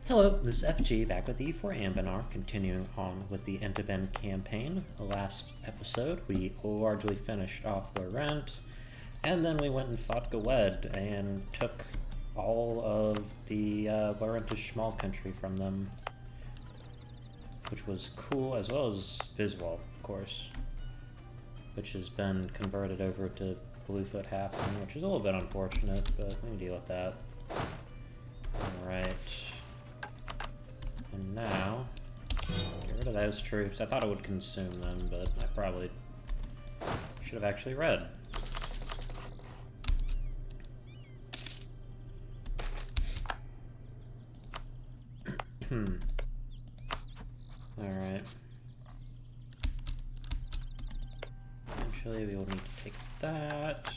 Hello, this is FG back with you for Anbennar, continuing on with the Enteben campaign. The last episode, we largely finished off Laurent, and then we went and fought Gawed and took all of the Laurentish small country from them, which was cool, as well as Viswal, of course, which has been converted over to Bluefoot Halfling, which is a little bit unfortunate, but we can deal with that. Alright. And now, get rid of those troops. I thought it would consume them, but I probably should have actually read. Alright. Eventually we will need to take that.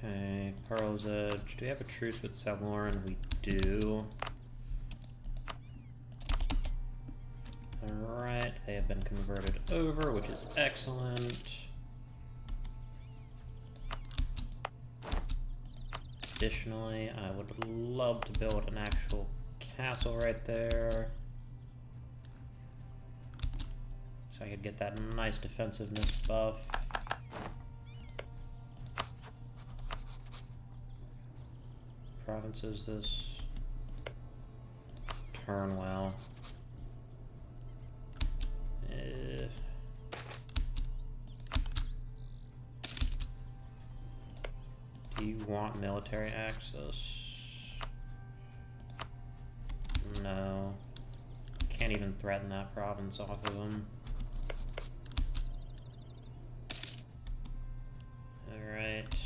Okay, Pearl's Edge. Do we have a truce with Samloran? We do. Alright, they have been converted over, which is excellent. Additionally, I would love to build an actual castle right there, so I could get that nice defensiveness buff. Provinces this turn well. Do you want military access? No. Can't even threaten that province off of them. Alright.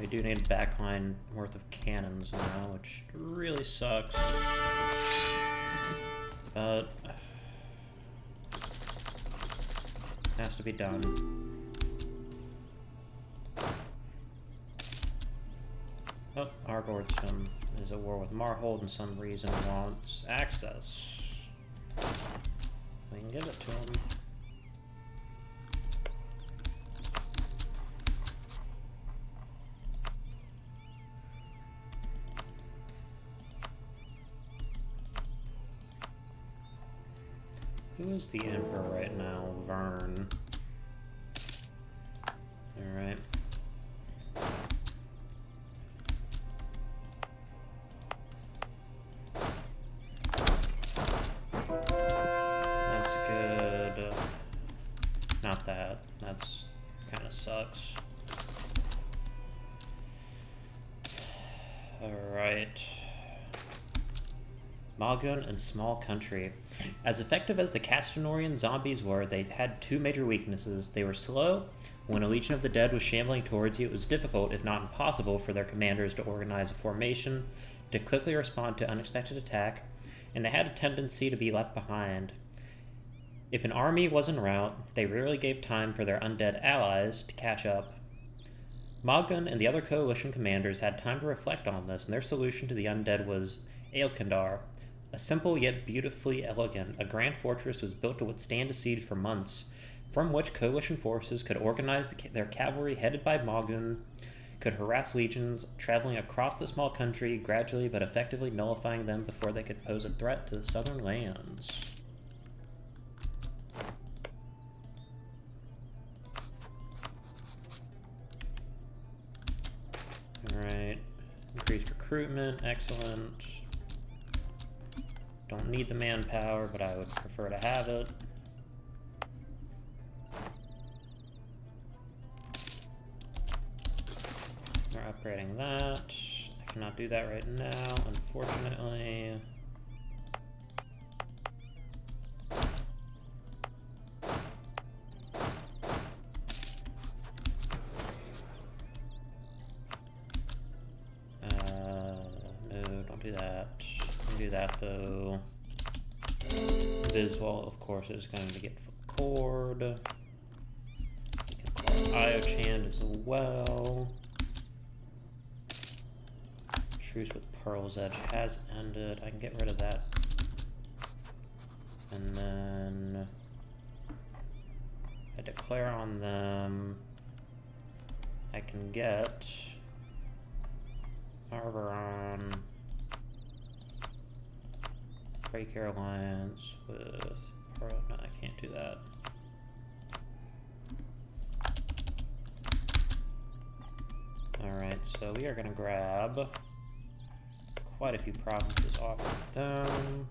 We do need a backline worth of cannons now, which really sucks. But has to be done. Oh, Argordstone is at war with Marhold and some reason wants access. We can give it to him. Who is the Emperor right now? Vern. Alright. That's good. Not that. That's kind of sucks. Alright. Magun and Small Country. As effective as the Castinorian zombies were, they had two major weaknesses. They were slow. When a Legion of the Dead was shambling towards you, it was difficult, if not impossible, for their commanders to organize a formation to quickly respond to unexpected attack, and they had a tendency to be left behind. If an army was en route, they rarely gave time for their undead allies to catch up. Magun and the other coalition commanders had time to reflect on this, and their solution to the undead was Aelkendar. A simple yet beautifully elegant, a grand fortress was built to withstand a siege for months, from which coalition forces could organize their cavalry headed by Magun, could harass legions, traveling across the small country, gradually but effectively nullifying them before they could pose a threat to the southern lands. Alright, increased recruitment, excellent. Don't need the manpower, but I would prefer to have it. We're upgrading that. I cannot do that right now, unfortunately. No, don't do that. Don't do that though. Viswal, of course, is going to get full cord. We can call Iochand as well. Truce with Pearl's Edge has ended. I can get rid of that. And then I declare on them. can get Arboron, break your alliance with Pearl. No, I can't do that. Alright, so we are going to grab quite a few provinces off of them.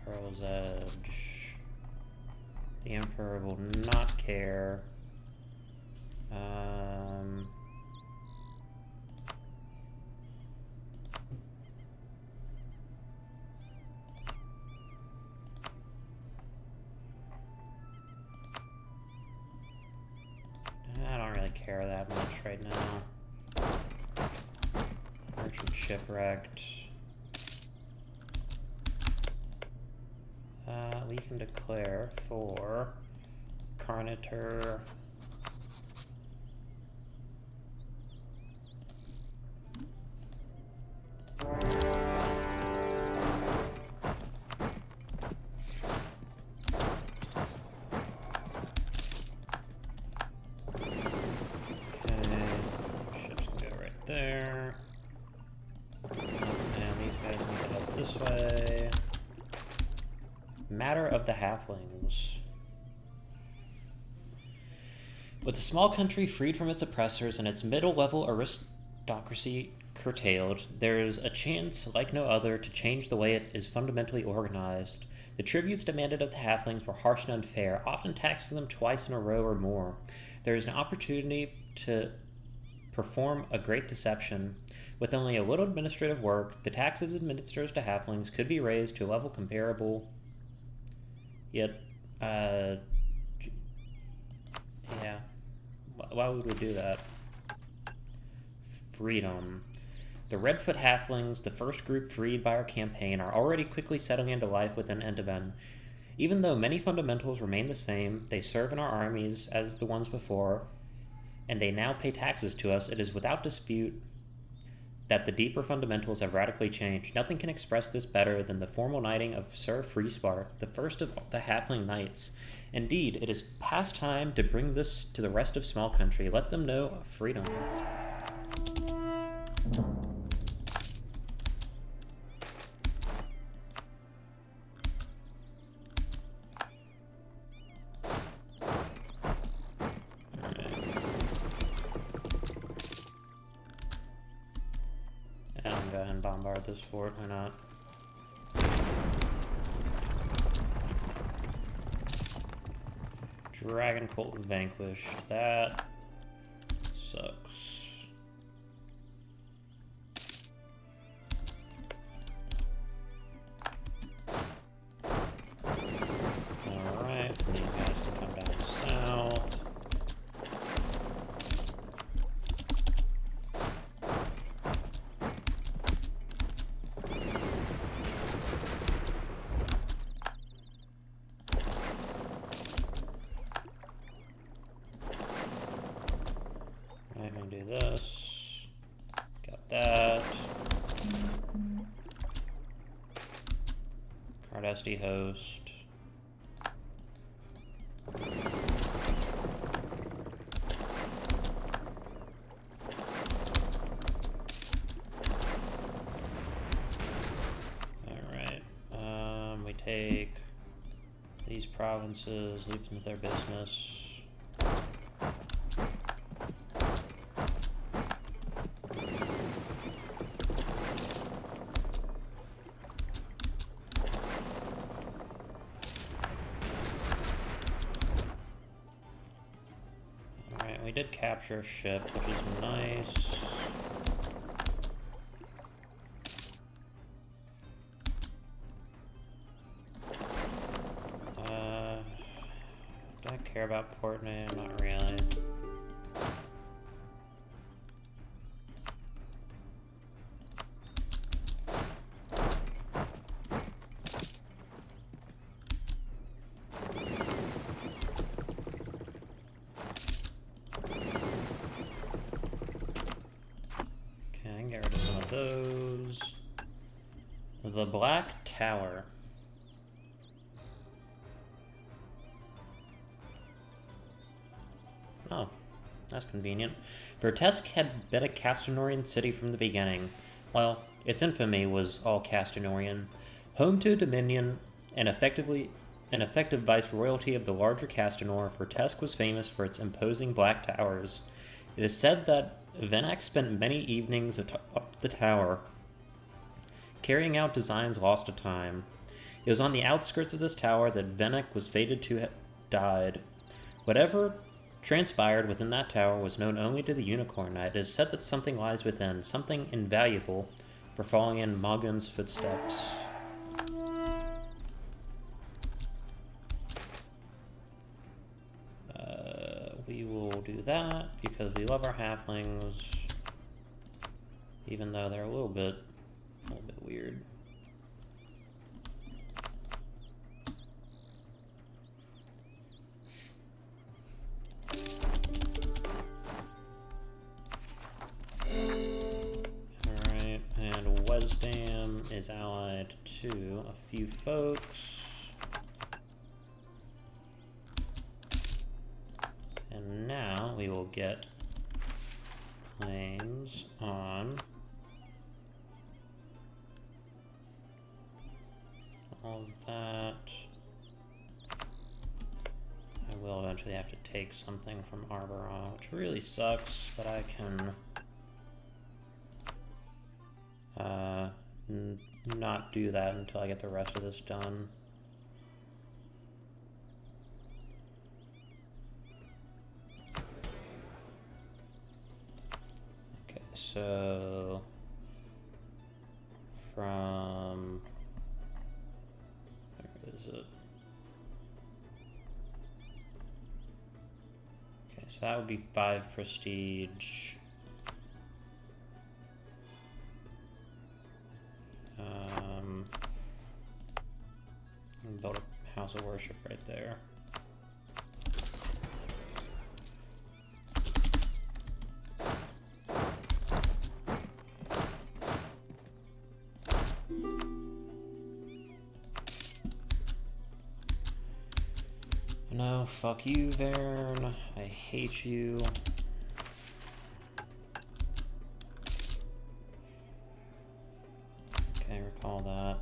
Pearl's Edge. The Emperor will not care. I don't really care that much right now. Merchant shipwrecked. We can declare for Carnator. There. And these guys need to head this way. Matter of the Halflings. With the small country freed from its oppressors and its middle-level aristocracy curtailed, there is a chance like no other to change the way it is fundamentally organized. The tributes demanded of the Halflings were harsh and unfair, often taxing them twice in a row or more. There is an opportunity to perform a great deception. With only a little administrative work, the taxes administered to halflings could be raised to a level comparable. Yet, yeah. Why would we do that? Freedom. The Redfoot Halflings, the first group freed by our campaign, are already quickly settling into life within Enteben. Even though many fundamentals remain the same, they serve in our armies as the ones before, and they now pay taxes to us. It is without dispute that the deeper fundamentals have radically changed. Nothing can express this better than the formal knighting of Sir Freespark, the first of the Halfling Knights. Indeed, it is past time to bring this to the rest of Small Country. Let them know of freedom. Go ahead and bombard this fort, why not? Dragon Cult vanquished. That sucks. Alright, we need guys to come down south. I'm gonna do this. Got that. Cardesti host. Alright. We take these provinces, leave them to their business. We did capture a ship, which is nice. Do I care about port name? Not really. Get rid of some of those. The Black Tower. That's convenient. Vertesk had been a Castinorian city from the beginning. Well, its infamy was all Castinorian. Home to a dominion and effective viceroyalty of the larger Castinor, Vertesk was famous for its imposing black towers. It is said that Venak spent many evenings up the tower, carrying out designs lost to time. It was on the outskirts of this tower that Venak was fated to have died. Whatever transpired within that tower was known only to the Unicorn Knight. It is said that something lies within, something invaluable for following in Magun's footsteps. We will do that because we love our halflings, even though they're a little bit weird. Alright, and Wesdam is allied to a few folks. And now we will get claims on all of that. I will eventually have to take something from Arboron, which really sucks, but I can not do that until I get the rest of this done. Okay, so from, where is it? Okay, so that would be 5 prestige. Build a house of worship right there. No, fuck you, Vern. I hate you. Okay, recall that.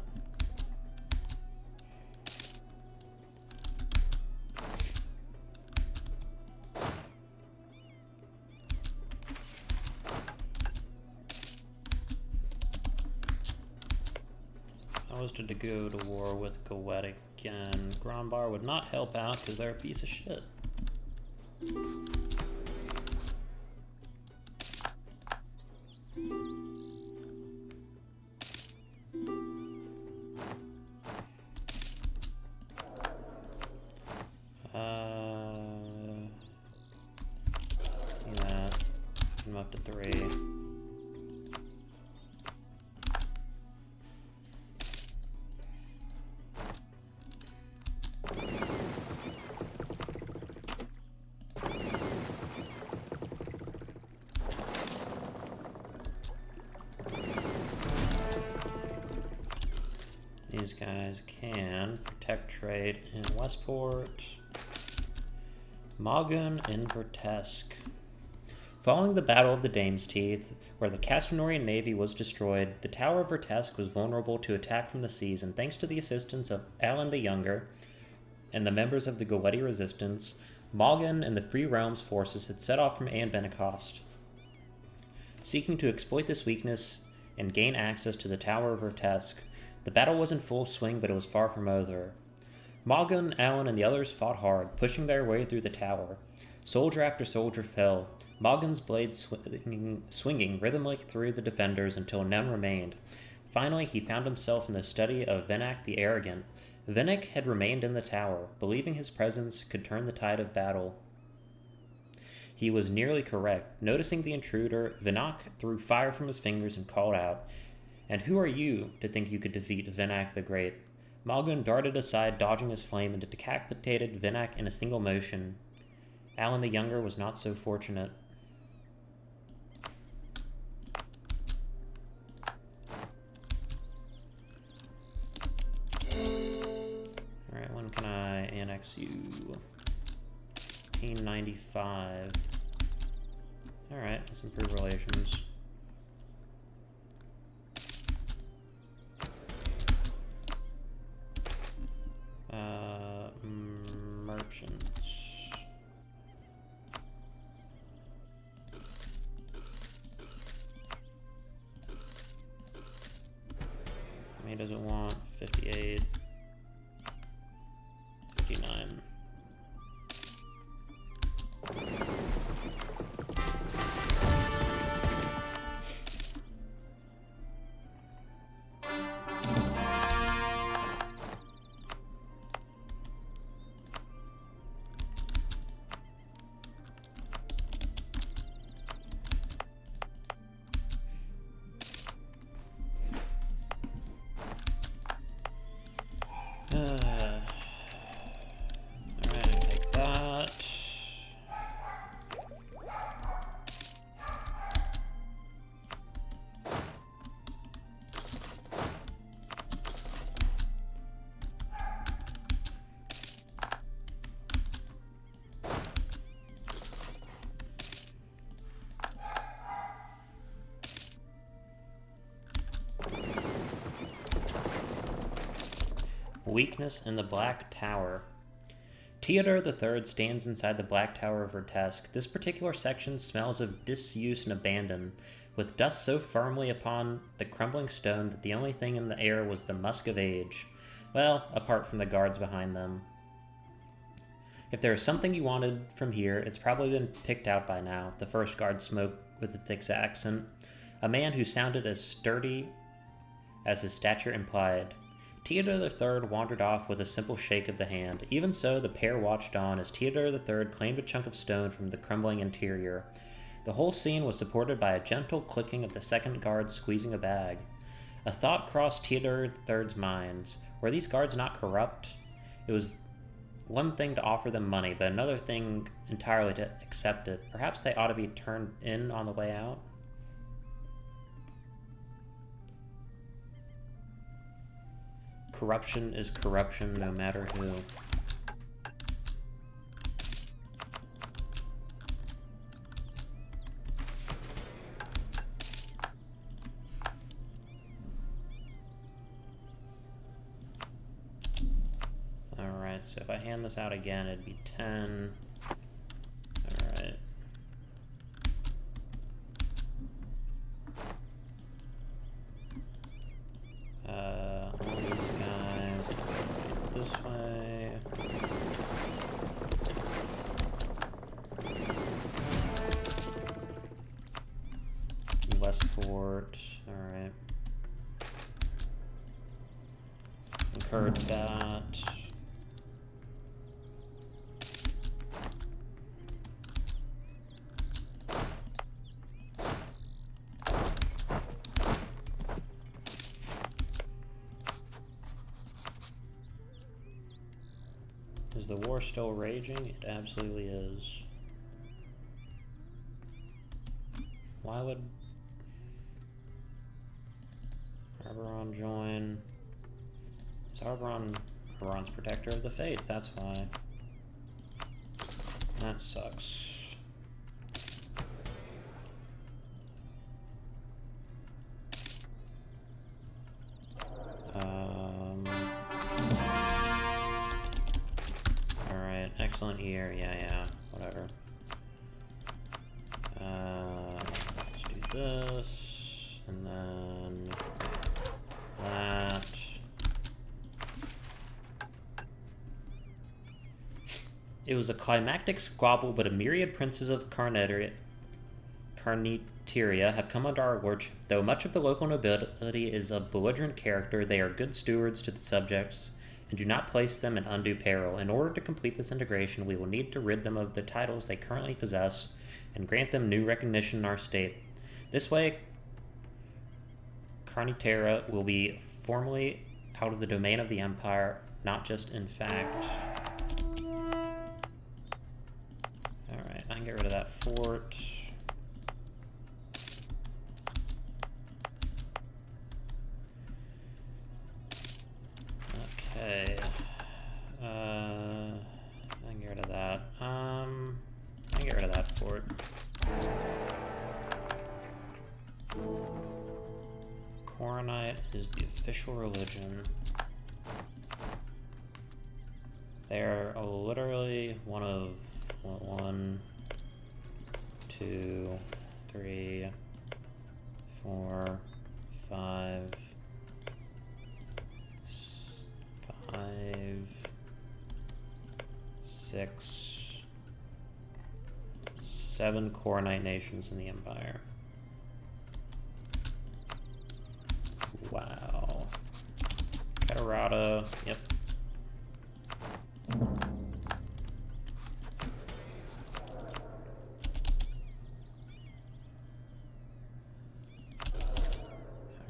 I was to go to war with Goetic, and Grombar would not help out because they're a piece of shit. Yeah, I'm up to 3. These guys can protect trade in Westport. Magun and Vertesk. Following the Battle of the Dame's Teeth, where the Castinorian navy was destroyed, the Tower of Vertesk was vulnerable to attack from the seas, and thanks to the assistance of Alan the Younger and the members of the Goetti resistance, Magun and the Free Realms forces had set off from Anbennar, seeking to exploit this weakness and gain access to the Tower of Vertesk. The battle was in full swing, but it was far from over. Magun, Alan, and the others fought hard, pushing their way through the tower. Soldier after soldier fell, Magun's blade swinging rhythmically through the defenders until none remained. Finally, he found himself in the study of Venak the Arrogant. Venak had remained in the tower, believing his presence could turn the tide of battle. He was nearly correct. Noticing the intruder, Venak threw fire from his fingers and called out, "And who are you to think you could defeat Venak the Great?" Magun darted aside, dodging his flame, and decapitated Venak in a single motion. Alan the Younger was not so fortunate. Alright, when can I annex you? 1895. Alright, let's improve relations. Merchants. He doesn't want 58, 59. Alright, take that. Weakness in the Black Tower. Theodore III stands inside the Black Tower of Vertesk. This particular section smells of disuse and abandon, with dust so firmly upon the crumbling stone that the only thing in the air was the musk of age. Well, apart from the guards behind them. If there is something you wanted from here, it's probably been picked out by now, the first guard spoke with a thick accent. A man who sounded as sturdy as his stature implied. Theodore III wandered off with a simple shake of the hand. Even so, the pair watched on as Theodore III claimed a chunk of stone from the crumbling interior. The whole scene was supported by a gentle clicking of the second guard squeezing a bag. A thought crossed Theodore III's mind. Were these guards not corrupt? It was one thing to offer them money, but another thing entirely to accept it. Perhaps they ought to be turned in on the way out? Corruption is corruption, no matter who. Alright, so if I hand this out again, it'd be 10. Alright. All these guys go this way. Westport, alright. Encourage that. Is the war still raging? It absolutely is. Why would Arboron join? Is Arboron's protector of the faith? That's why. That sucks. Alright, excellent year. Yeah, whatever. Let's do this, and then that. It was a climactic squabble, but a myriad princes of Carniteria have come under our lordship. Though much of the local nobility is of belligerent character, they are good stewards to the subjects and do not place them in undue peril. In order to complete this integration, we will need to rid them of the titles they currently possess and grant them new recognition in our state. This way, Carniteria will be formally out of the domain of the Empire, not just in fact. Alright, I can get rid of that fort. Okay. I can get rid of that. I can get rid of that fort. Koronite is the official religion. They're literally one of 1, 2, 3, 4, 5, 6, 7 Koronite nations in the Empire. Wow. Catarata, yep.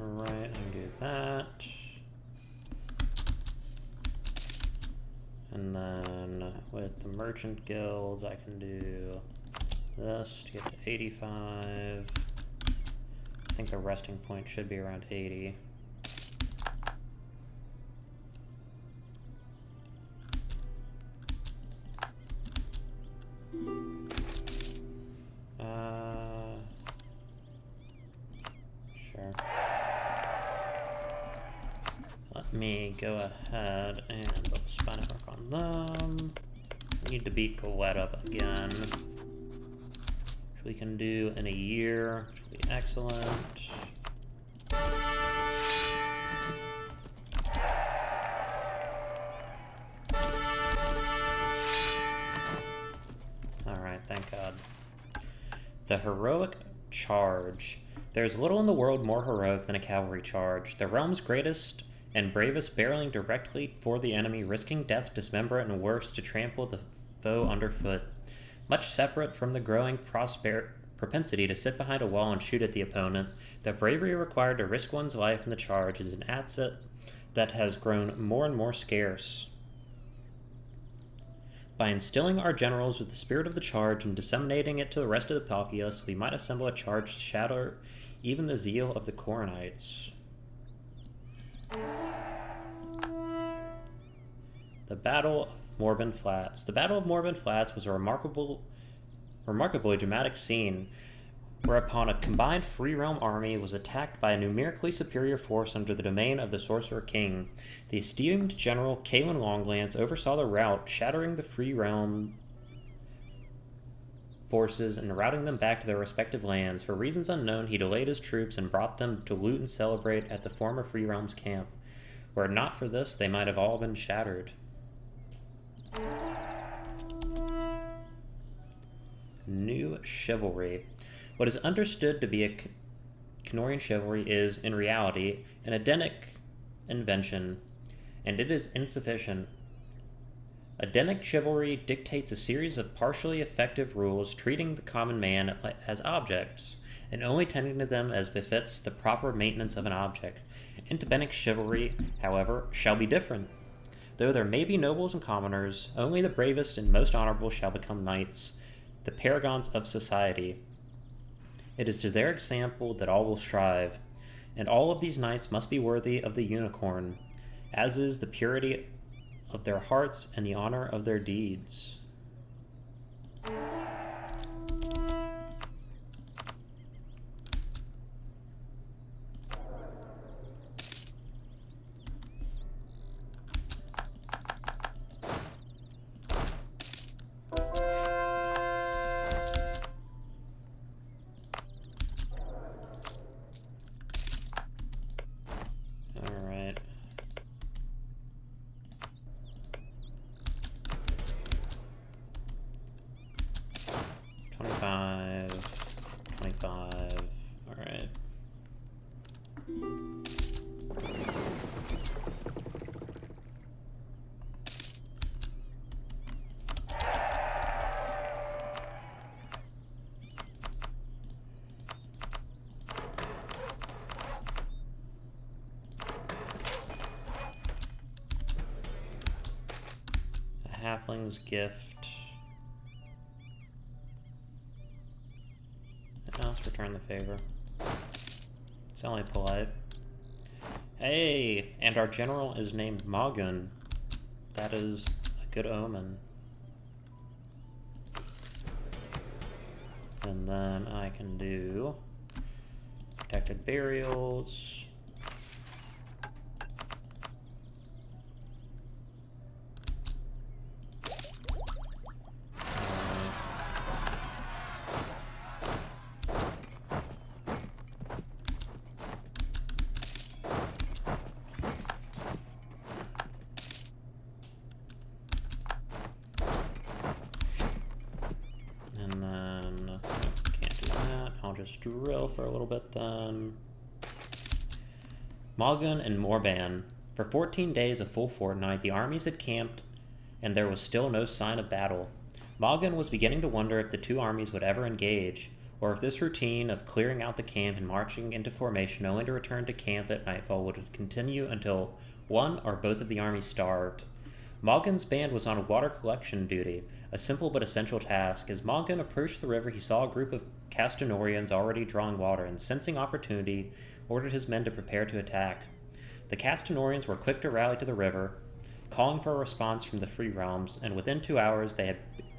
Alright, I can do that. And then with the merchant guilds, I can do this to get to 85. I think the resting point should be around 80. Sure. Let me go ahead and put a spy network on them. Need to beat Colette up again, which we can do in a year, which will be excellent. Alright, thank God. The heroic charge. There's little in the world more heroic than a cavalry charge. The realm's greatest and bravest barreling directly for the enemy, risking death, dismember it, and worse, to trample the foe underfoot. Much separate from the growing propensity to sit behind a wall and shoot at the opponent, the bravery required to risk one's life in the charge is an asset that has grown more and more scarce. By instilling our generals with the spirit of the charge and disseminating it to the rest of the populace, we might assemble a charge to shatter even the zeal of the Koronites. The Battle of Morbin Flats. The Battle of Morbin Flats was a remarkably dramatic scene whereupon a combined Free Realm army was attacked by a numerically superior force under the domain of the Sorcerer King. The esteemed General Kalen Longlance oversaw the rout, shattering the Free Realm forces and routing them back to their respective lands. For reasons unknown, he delayed his troops and brought them to loot and celebrate at the former Free Realm's camp. Were it not for this, they might have all been shattered. New chivalry. What is understood to be a Kynorian chivalry is, in reality, an Edenic invention, and it is insufficient. Edenic chivalry dictates a series of partially effective rules treating the common man as objects, and only tending to them as befits the proper maintenance of an object. Entebenic chivalry, however, shall be different. Though there may be nobles and commoners, only the bravest and most honorable shall become knights, the paragons of society. It is to their example that all will strive, and all of these knights must be worthy of the unicorn, as is the purity of their hearts and the honor of their deeds. Alright. $25. Alright. A halfling's gift. Now let's return the favor. It's only polite. Hey, and our general is named Magun. That is a good omen. And then I can do protected burials. just drill for a little bit then. Magan and Morban. For 14 days, a full fortnight, the armies had camped, and there was still no sign of battle. Magan was beginning to wonder if the two armies would ever engage, or if this routine of clearing out the camp and marching into formation only to return to camp at nightfall would continue until one or both of the armies starved. Magan's band was on water collection duty, a simple but essential task. As Magan approached the river, he saw a group of Castanorians already drawing water, and sensing opportunity, ordered his men to prepare to attack. The Castanorians were quick to rally to the river, calling for a response from the Free Realms, and within 2 hours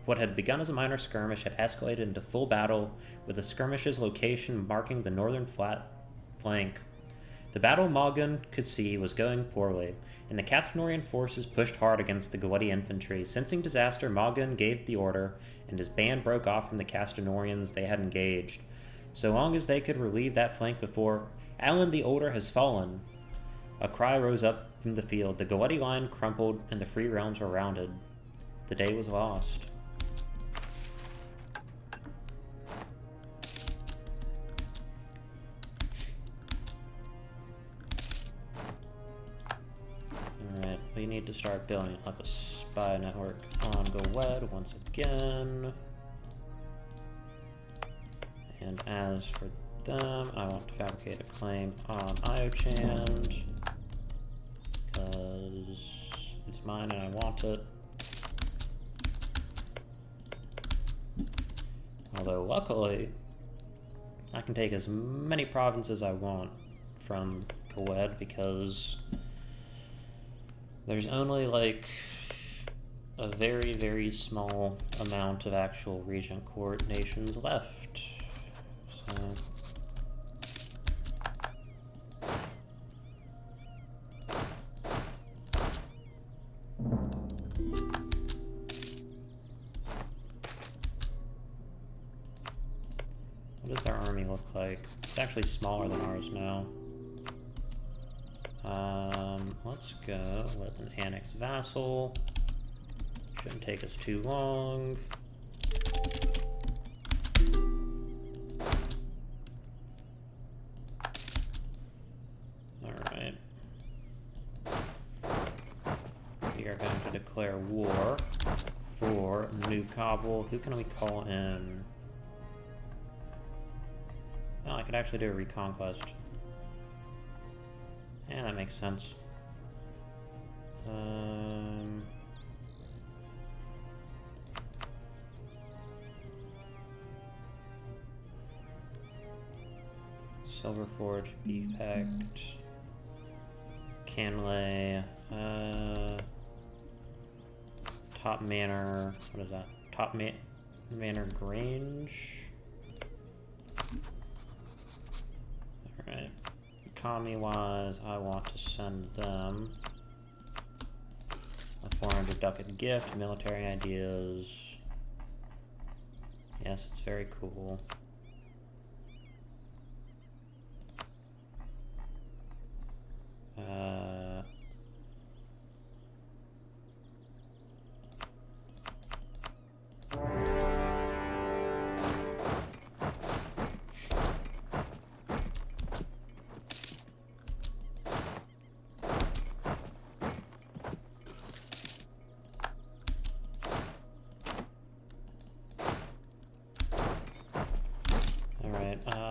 what had begun as a minor skirmish had escalated into full battle, with the skirmish's location marking the northern flank. The battle Magan could see was going poorly, and the Castanorian forces pushed hard against the Gauedi infantry. Sensing disaster, Magan gave the order, and his band broke off from the Castanorians they had engaged. So long as they could relieve that flank before Alan the Older has fallen. A cry rose up from the field. The Gauedi line crumpled, and the Free Realms were rounded. The day was lost. Alright, we need to start building up a spy network on Gaued once again. And as for them, I want to fabricate a claim on Iochand, because it's mine and I want it. Although luckily, I can take as many provinces I want from Gaued, because there's only like a very, very small amount of actual regent court nations left. So what does their army look like? It's actually smaller than ours now. Let's go with an annexed vassal. Shouldn't take us too long. Alright. We are going to declare war for New Kabul. Who can we call in? Oh, I could actually do a reconquest. Yeah, that makes sense. Silverforge, Beefpact, Canlay, Top Manor, what is that? Top Manor Grange? Alright. Economy-wise, I want to send them a 400 ducat gift, military ideas. Yes, it's very cool.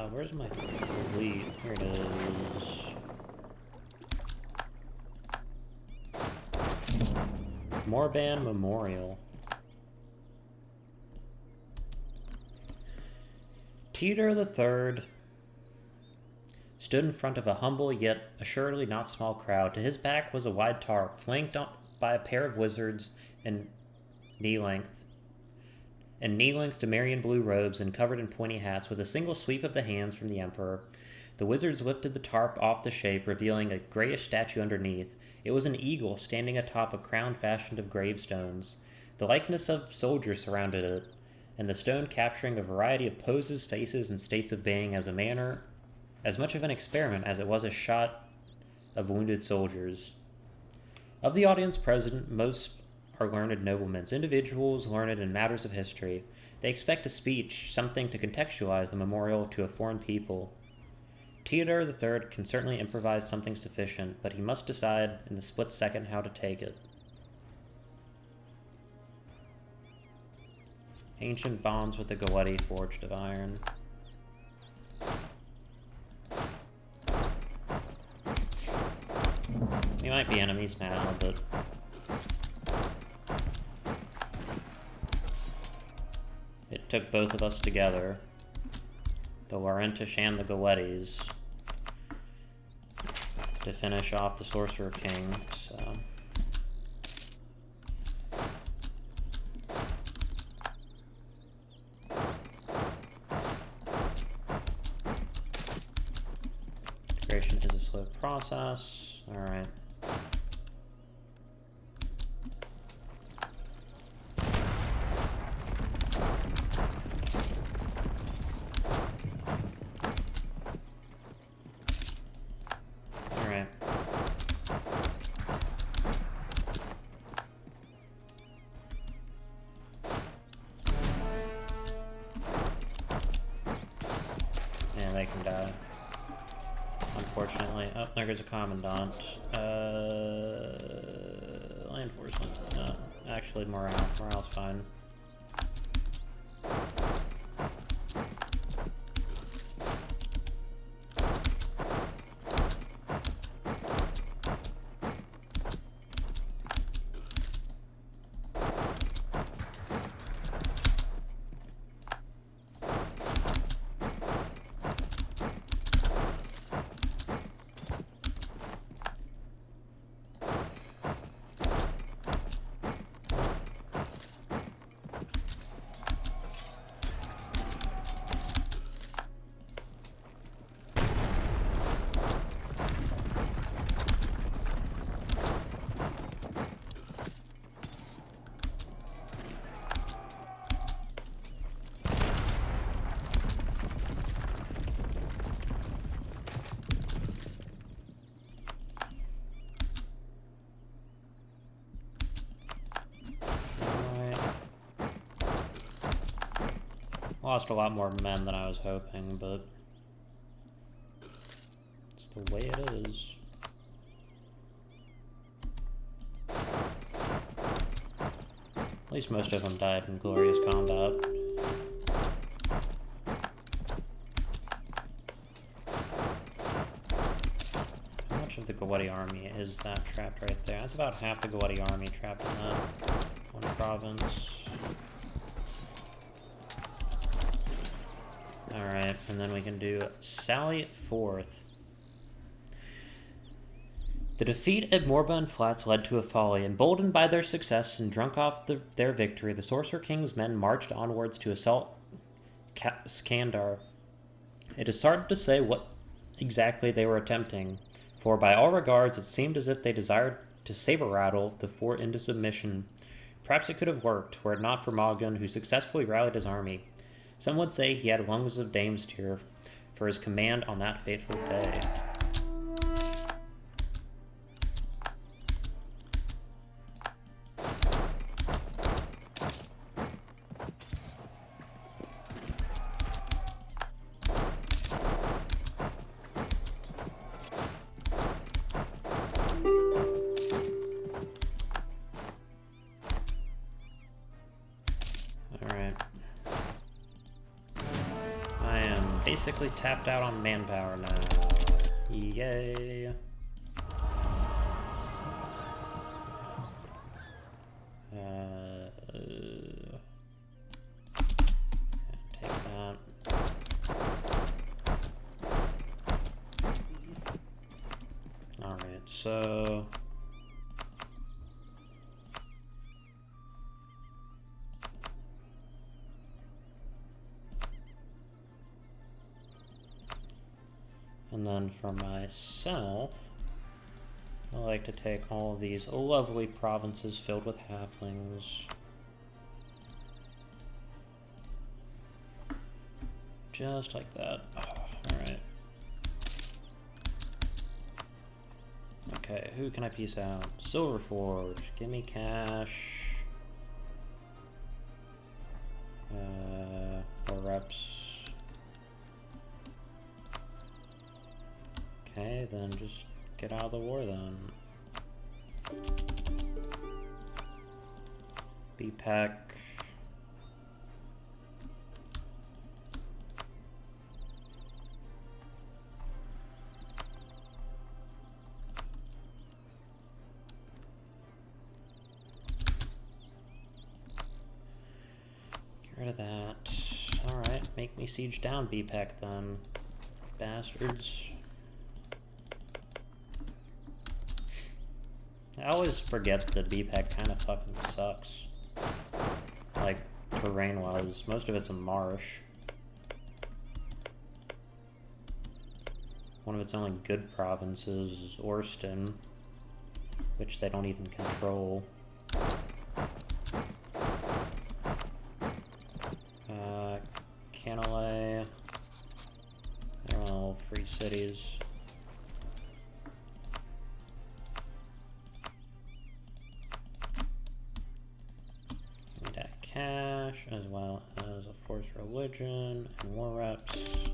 Where's my fleet? Here it is. Morban Memorial. Teeter III stood in front of a humble yet assuredly not small crowd. To his back was a wide tarp, flanked by a pair of wizards in knee-length Demarian blue robes and covered in pointy hats. With a single sweep of the hands from the Emperor, the wizards lifted the tarp off the shape, revealing a grayish statue underneath. It was an eagle standing atop a crown fashioned of gravestones. The likeness of soldiers surrounded it, and the stone capturing a variety of poses, faces, and states of being as much of an experiment as it was a shot of wounded soldiers. Of the audience present, most are learned noblemen, individuals learned in matters of history. They expect a speech, something to contextualize the memorial to a foreign people. Theodore III can certainly improvise something sufficient, but he must decide in the split second how to take it. Ancient bonds with the Galetti forged of iron. We might be enemies now, but it took both of us together, the Laurentish and the Galettis, to finish off the Sorcerer King, so... Integration is a slow process. Alright. Yeah, they can die. Unfortunately. Oh, there goes a commandant. Law enforcement. No, actually, morale. Morale's fine. Lost a lot more men than I was hoping, but it's the way it is. At least most of them died in glorious combat. How much of the Galetti army is that trapped right there? That's about half the Galetti army trapped in that one province. Alright, and then we can do Sally Forth. The defeat at Morburn Flats led to a folly. Emboldened by their success and drunk off their victory, the Sorcerer King's men marched onwards to assault Skandar. It is hard to say what exactly they were attempting, for by all regards it seemed as if they desired to saber-rattle the fort into submission. Perhaps it could have worked, were it not for Moggun, who successfully rallied his army. Some would say he had lungs of Damestyr for his command on that fateful day. Basically tapped out on manpower now. Yay. Take that. Alright, so... And then for myself, I like to take all of these lovely provinces filled with halflings. Just like that. Alright. Okay, who can I piece out? Silverforge, give me cash. More reps. Okay, then just get out of the war then. B-Pack. Get rid of that. Alright, make me siege down B-Pack then. Bastards. I always forget that B-Pack kind of fucking sucks. Like, terrain-wise. Most of it's a marsh. One of its only good provinces is Orston, which they don't even control. Canalay. I don't know, free cities. Cash, as well as a forced religion and war reps.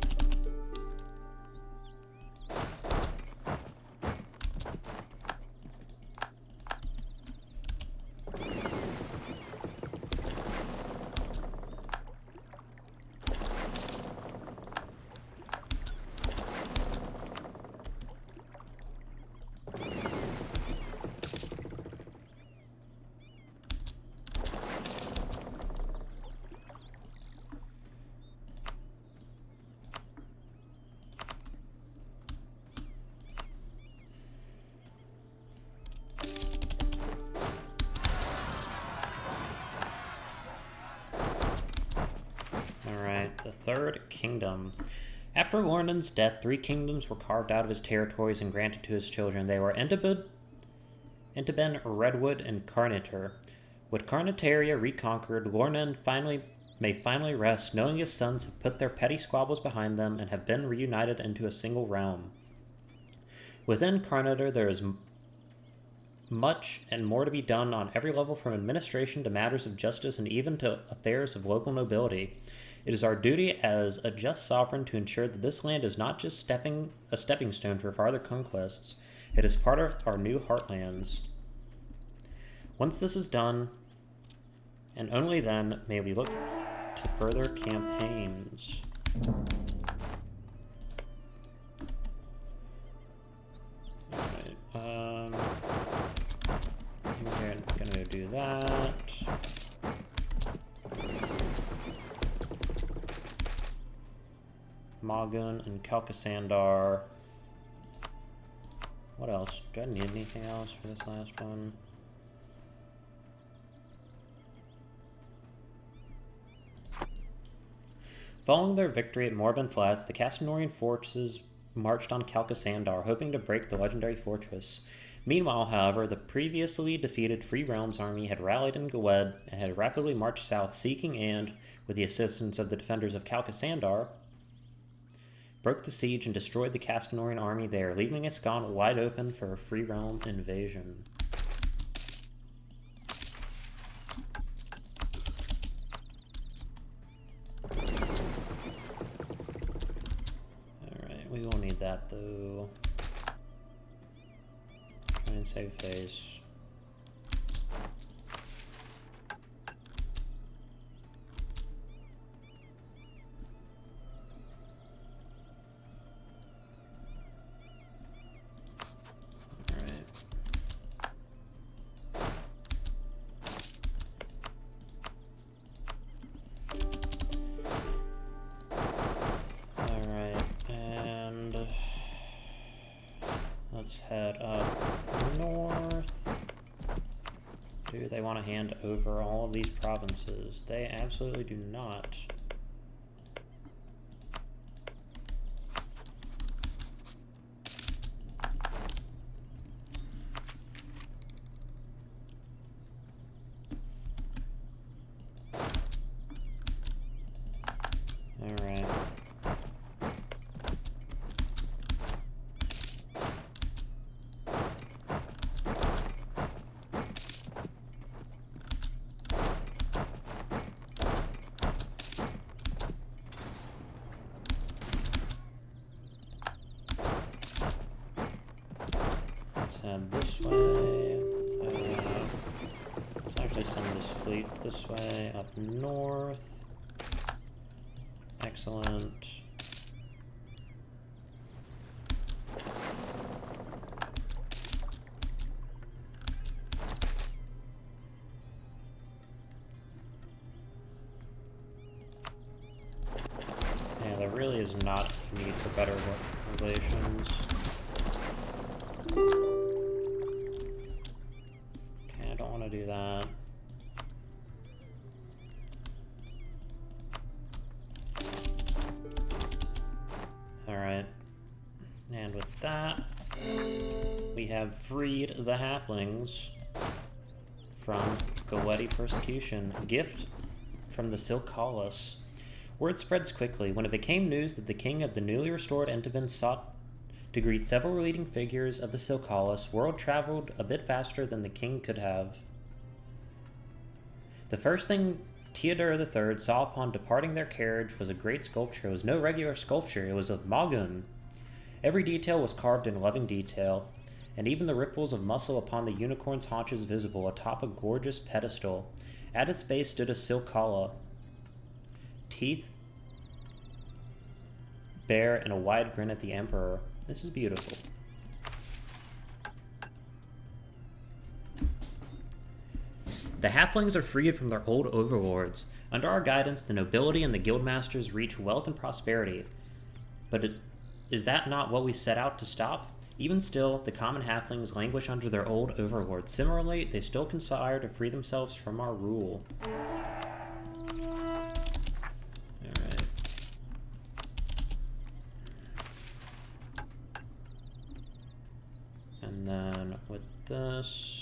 The Third Kingdom. After Lornan's death, 3 kingdoms were carved out of his territories and granted to his children. They were Enteben, Redwood, and Carnater. With Carnataria reconquered, Lornan may finally rest, knowing his sons have put their petty squabbles behind them and have been reunited into a single realm. Within Carnater, there is much and more to be done on every level, from administration to matters of justice and even to affairs of local nobility. It is our duty as a just sovereign to ensure that this land is not just a stepping stone for farther conquests. It is part of our new heartlands. Once this is done, and only then, may we look to further campaigns. Alright, we're gonna go do that. Magun and Kalkasandar. What else? Do I need anything else for this last one? Following their victory at Morbin Flats, the Castinorian forces marched on Kalkasandar, hoping to break the legendary fortress. Meanwhile, however, the previously defeated Free Realms army had rallied in Gwed and had rapidly marched south, seeking and, with the assistance of the defenders of Kalkasandar, broke the siege and destroyed the Castinorian army there, leaving its gauntlet wide open for a Free Realm invasion. Alright, we won't need that though. Try and save face. Let's head up north. Do they want to hand over all of these provinces? They absolutely do not. Alright. actually send this fleet this way, up north. Excellent. Yeah, there really is not a need for better relations. Okay, I don't want to do that. Alright. And with that, we have freed the halflings from Galeti persecution. Gift from the Silcalis. Word spreads quickly. When it became news that the king of the newly restored Enteben sought to greet several leading figures of the Silcalis, word traveled a bit faster than the king could have. The first thing Theodore III saw upon departing their carriage was a great sculpture. It was no regular sculpture, it was of Magun. Every detail was carved in loving detail, and even the ripples of muscle upon the unicorn's haunches visible atop a gorgeous pedestal. At its base stood a Silcala, teeth bare and a wide grin at the emperor. This is beautiful. The halflings are freed from their old overlords. Under our guidance, the nobility and the guildmasters reach wealth and prosperity. But is that not what we set out to stop? Even still, the common halflings languish under their old overlords. Similarly, they still conspire to free themselves from our rule. Alright. And then with this...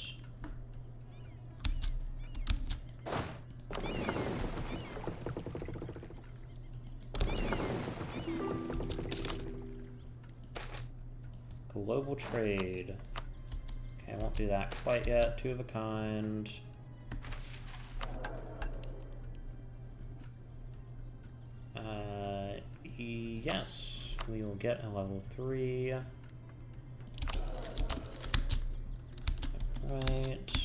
Global trade. Okay, I won't do that quite yet. Two of a kind. Yes, we will get a level 3. Right.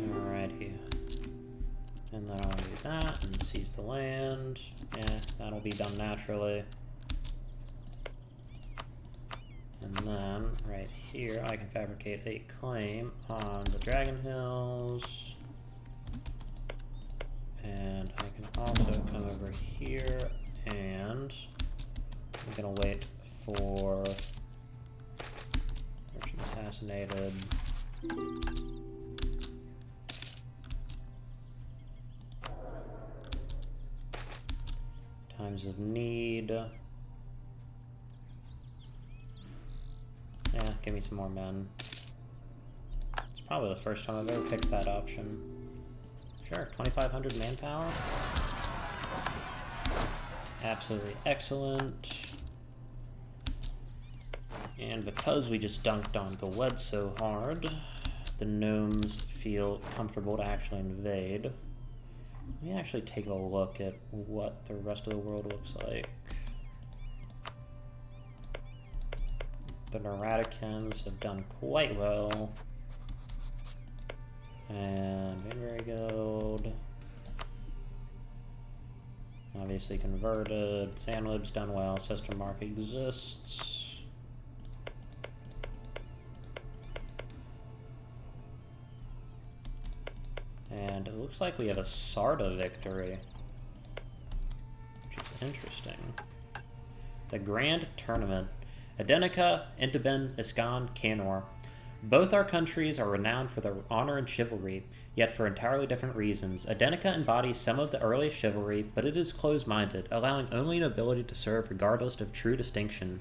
Alrighty. And then I'll do that and seize the land. Yeah, that'll be done naturally. And then, right here, I can fabricate a claim on the Dragon Hills. And I can also come over here and I'm gonna wait for Merchant Assassinated. Times of need. Yeah, give me some more men. It's probably the first time I've ever picked that option. Sure, 2,500 manpower. Absolutely excellent. And because we just dunked on Galed so hard, the gnomes feel comfortable to actually invade. Let me actually take a look at what the rest of the world looks like. The Neuradicans have done quite well. And Vanberry Guild. Obviously converted. Sandlib's done well. Sister Mark exists. And it looks like we have a Sarda victory, which is interesting. The Grand Tournament. Adenica, Enteben, Iskan, Canor. Both our countries are renowned for their honor and chivalry, yet for entirely different reasons. Adenica embodies some of the earliest chivalry, but it is closed-minded, allowing only nobility to serve regardless of true distinction.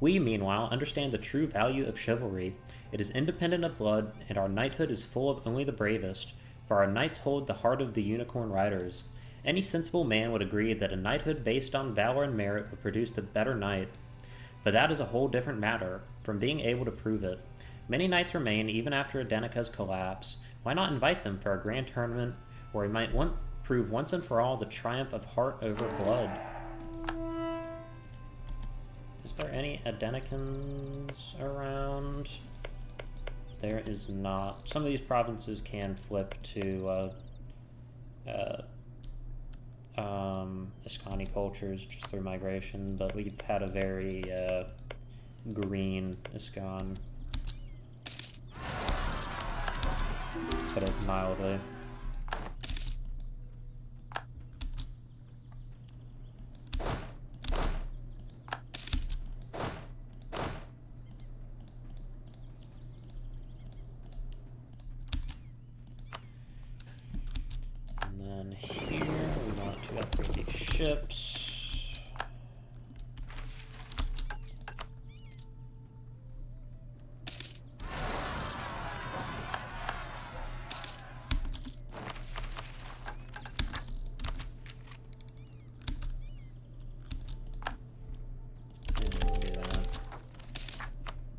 We, meanwhile, understand the true value of chivalry. It is independent of blood, and our knighthood is full of only the bravest, for our knights hold the heart of the unicorn riders. Any sensible man would agree that a knighthood based on valor and merit would produce the better knight. But that is a whole different matter, from being able to prove it. Many knights remain even after Edenica's collapse. Why not invite them for a grand tournament where we might prove once and for all the triumph of heart over blood? Is there any Edenicans around? There is not. Some of these provinces can flip to Ascani cultures just through migration, but we've had a very green Ascan, put it mildly. And then here we want to upgrade these ships.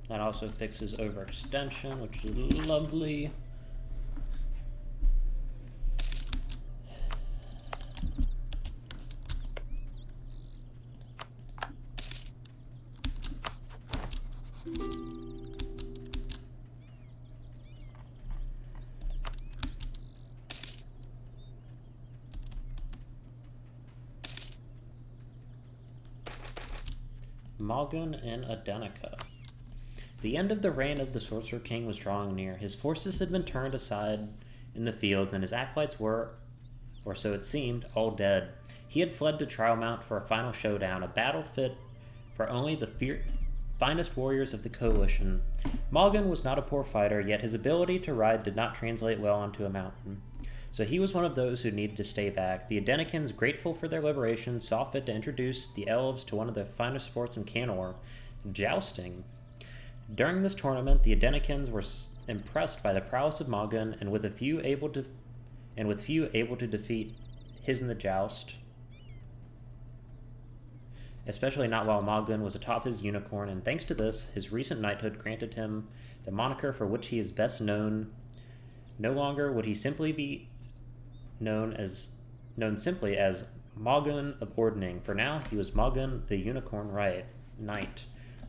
That also fixes overextension, which is lovely. Malgun and Adenica. The end of the reign of the Sorcerer King was drawing near. His forces had been turned aside in the fields, and his acolytes were, or so it seemed, all dead. He had fled to Trialmount for a final showdown, a battle fit for only the finest warriors of the coalition. Malgun was not a poor fighter, yet his ability to ride did not translate well onto a mountain. So he was one of those who needed to stay back. The Edenicans, grateful for their liberation, saw fit to introduce the elves to one of the finest sports in Canor, jousting. During this tournament, the Edenicans were impressed by the prowess of Malgun, and with few able to defeat his in the joust. Especially not while Malgun was atop his unicorn, and thanks to this, his recent knighthood granted him the moniker for which he is best known. No longer would he simply be known simply as Malgun of Ordning, for now he was Malgun the Unicorn Knight.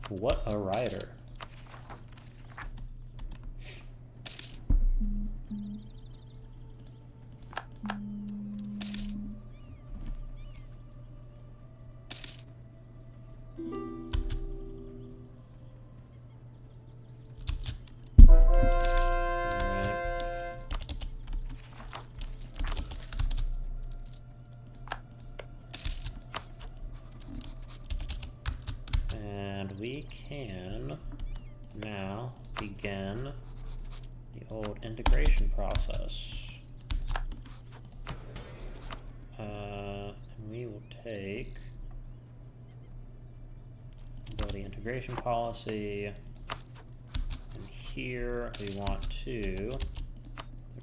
What a rider. We can now begin the old integration process. And we will take ability integration policy, and here we want to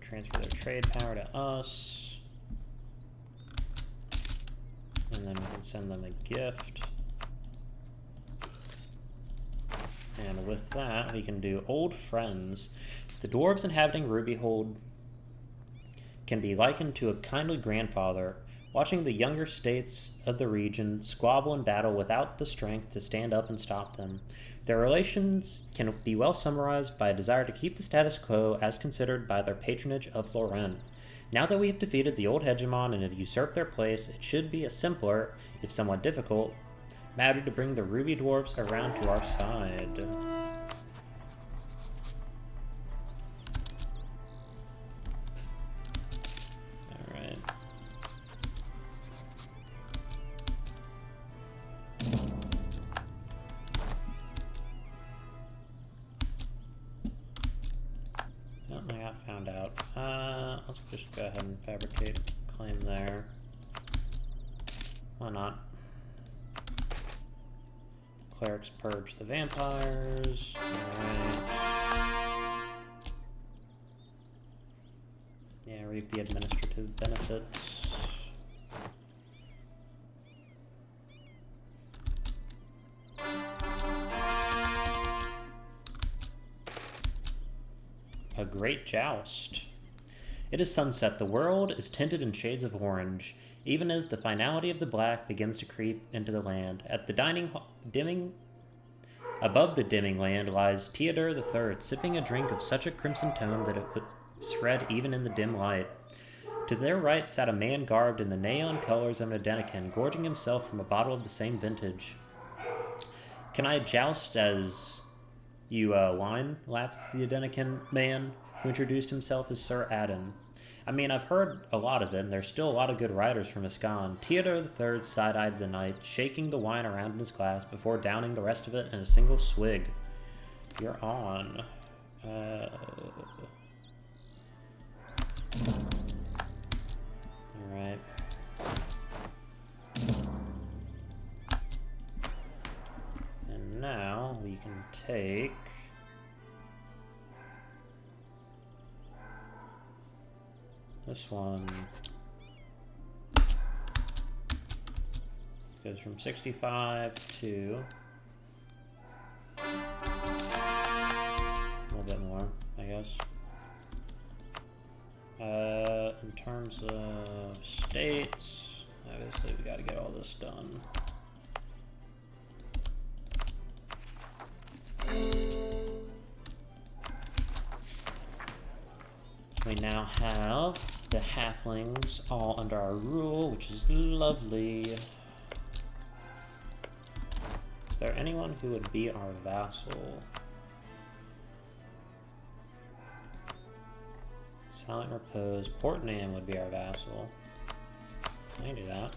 transfer their trade power to us, and then we can send them a gift. And with that, we can do Old Friends. The dwarves inhabiting Rubyhold can be likened to a kindly grandfather, watching the younger states of the region squabble in battle without the strength to stand up and stop them. Their relations can be well summarized by a desire to keep the status quo as considered by their patronage of Lorraine. Now that we have defeated the old hegemon and have usurped their place, it should be a simpler, if somewhat difficult, matter to bring the Ruby Dwarves around to our side. Alright. Oh, I got found out. Let's just go ahead and fabricate a claim there. Why not? clerics purge the vampires. Alright. Yeah, reap the administrative benefits. A great joust. It is sunset. The world is tinted in shades of orange, even as the finality of the black begins to creep into the land. At the above the dimming land lies Theodore III, sipping a drink of such a crimson tone that it would spread even in the dim light. To their right sat a man garbed in the neon colors of an Edenican, gorging himself from a bottle of the same vintage. Can I joust as you wine? Laughs the Edenican man, who introduced himself as Sir Adam. I mean, I've heard a lot of it, and there's still a lot of good writers from Iscan. Theodore III side-eyed the knight, shaking the wine around in his glass before downing the rest of it in a single swig. You're on. Alright. And now we can take... this one goes from 65 to a little bit more, I guess. In terms of states, obviously we got to get all this done. We now have the halflings all under our rule, which is lovely. Is there anyone who would be our vassal? Silent Repose. Portnam would be our vassal. I can do that.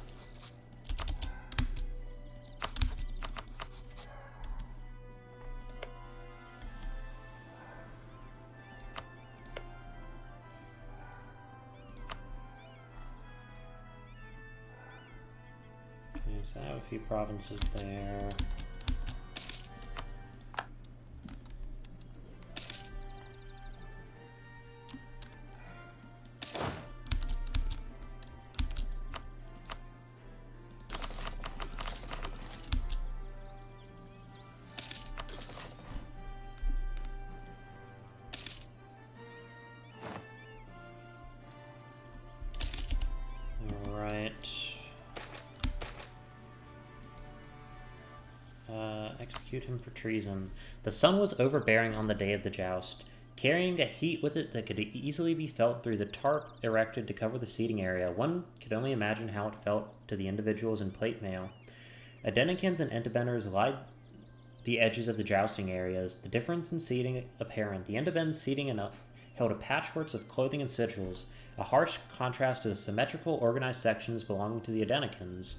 So I have a few provinces there. Execute him for treason. The sun was overbearing on the day of the joust, carrying a heat with it that could easily be felt through the tarp erected to cover the seating area. One could only imagine how it felt to the individuals in plate mail. Adenicans and Entebenners lined the edges of the jousting areas, the difference in seating apparent. The Entebens seating held a patchworks of clothing and sigils, a harsh contrast to the symmetrical, organized sections belonging to the Adenicans.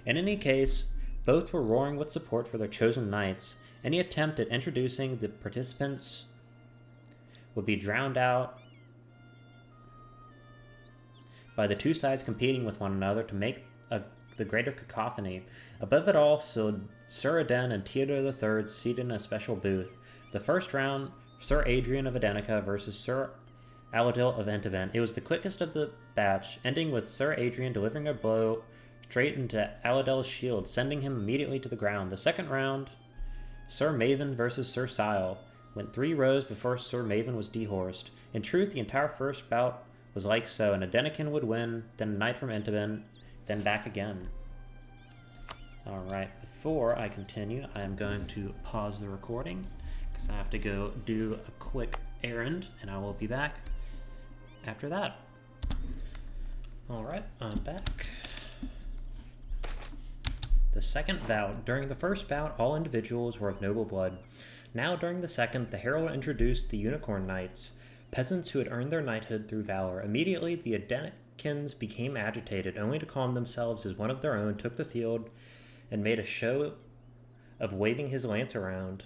In any case, both were roaring with support for their chosen knights. Any attempt at introducing the participants would be drowned out by the two sides competing with one another to make the greater cacophony. Above it all stood Sir Aden and Theodore III seated in a special booth. The first round, Sir Adrian of Adenica versus Sir Aladil of Enteben. It was the quickest of the batch, ending with Sir Adrian delivering a blow straight into Aladil's shield, sending him immediately to the ground. The second round, Sir Maven versus Sir Sile, went 3 rows before Sir Maven was dehorsed. In truth, the entire first bout was like so. An Adenican would win, then a knight from Enteben, then back again. Alright, before I continue, I am going to pause the recording, because I have to go do a quick errand, and I will be back after that. Alright, I'm back. The second bout. During the first bout, all individuals were of noble blood. Now, during the second, the herald introduced the Unicorn Knights, peasants who had earned their knighthood through valor. Immediately, the Adenicans became agitated, only to calm themselves as one of their own took the field and made a show of waving his lance around.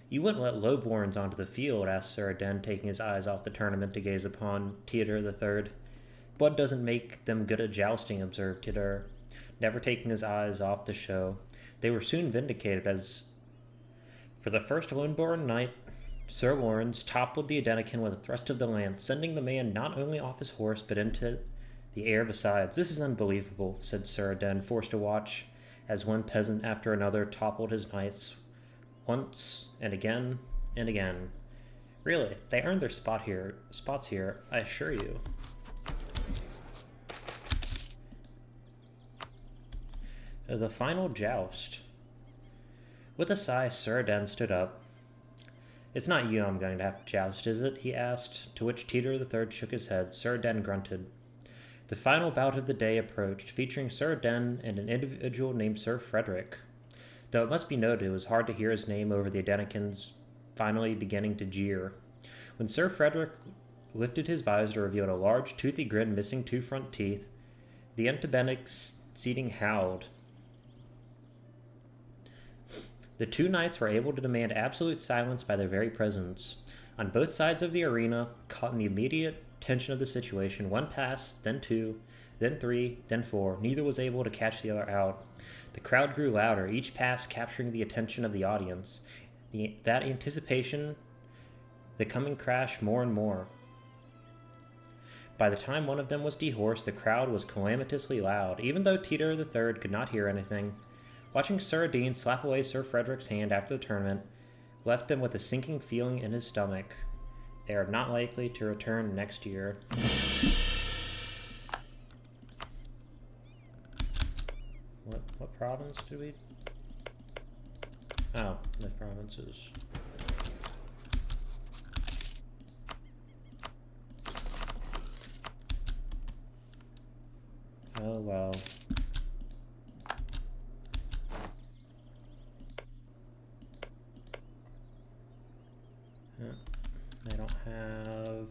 "You wouldn't let lowborns onto the field?" asked Sir Aden, taking his eyes off the tournament to gaze upon Theodore III. "Blood doesn't make them good at jousting," observed Theodore, never taking his eyes off the show. They were soon vindicated as, for the first Lone-born night, Sir Lawrence toppled the Adenicon with a thrust of the lance, sending the man not only off his horse but into the air besides. "This is unbelievable," said Sir Aden, forced to watch as one peasant after another toppled his knights once and again and again. "Really, they earned their spots here, I assure you." The final joust. With a sigh, Sir Aden stood up. "It's not you I'm going to have to joust, is it?" he asked, to which Teeter the Third shook his head. Sir Aden grunted. The final bout of the day approached, featuring Sir Aden and an individual named Sir Frederick. Though it must be noted, it was hard to hear his name over the Adenicons finally beginning to jeer. When Sir Frederick lifted his visor to reveal a large, toothy grin missing 2 front teeth, the Entebenic seating howled. The 2 knights were able to demand absolute silence by their very presence. On both sides of the arena, caught in the immediate tension of the situation, 1 passed, then 2, then 3, then 4. Neither was able to catch the other out. The crowd grew louder, each pass capturing the attention of the audience. That anticipation, the coming crash more and more. By the time one of them was dehorsed, the crowd was calamitously loud, even though Teeter the Third could not hear anything. Watching Sir Aden slap away Sir Frederick's hand after the tournament left them with a sinking feeling in his stomach. They are not likely to return next year. What province did we... Oh, the provinces. Oh well. They don't have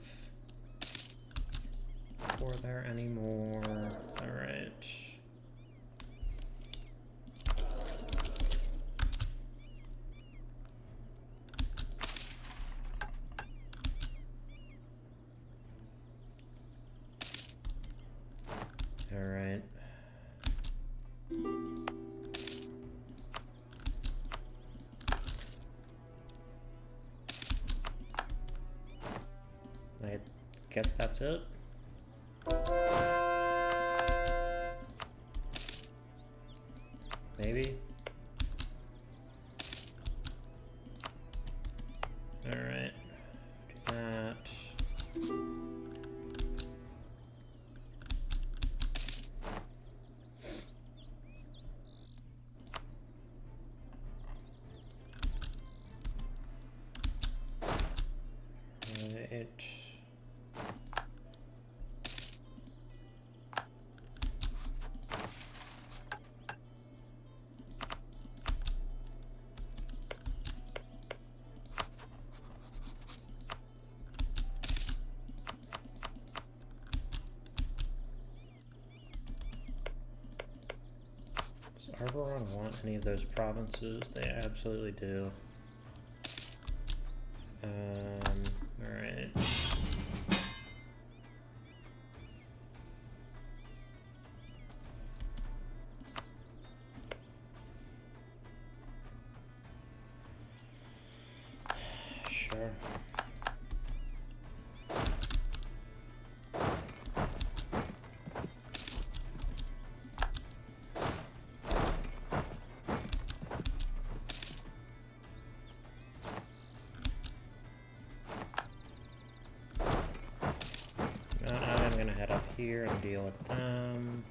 4 there anymore. Alright. Alright. I guess that's it. Maybe. Alright. Do that. Right. Does Arboron want any of those provinces? They absolutely do. Alright. Sure. I'm gonna head up here and deal with them.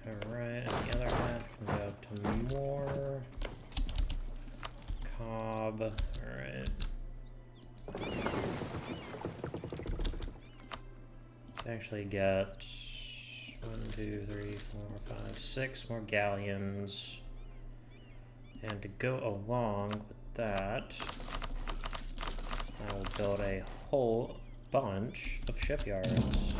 Alright, and the other half can go to more. Cobb. Alright. Let's actually get 1, 2, 3, 4, 5, 6 more galleons. And to go along with that, I will build a whole bunch of shipyards.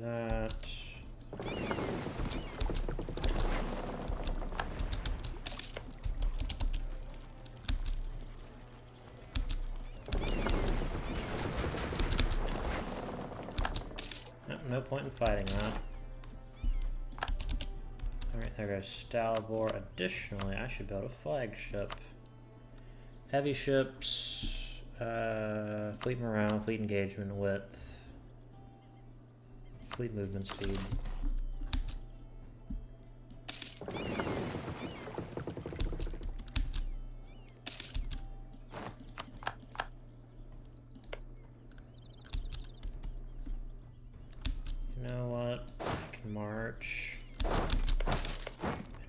that. No point in fighting that. Alright, there goes Stalbor. Additionally, I should build a flagship. Heavy ships, fleet morale, fleet engagement width, fleet movement speed. You know what? I can march.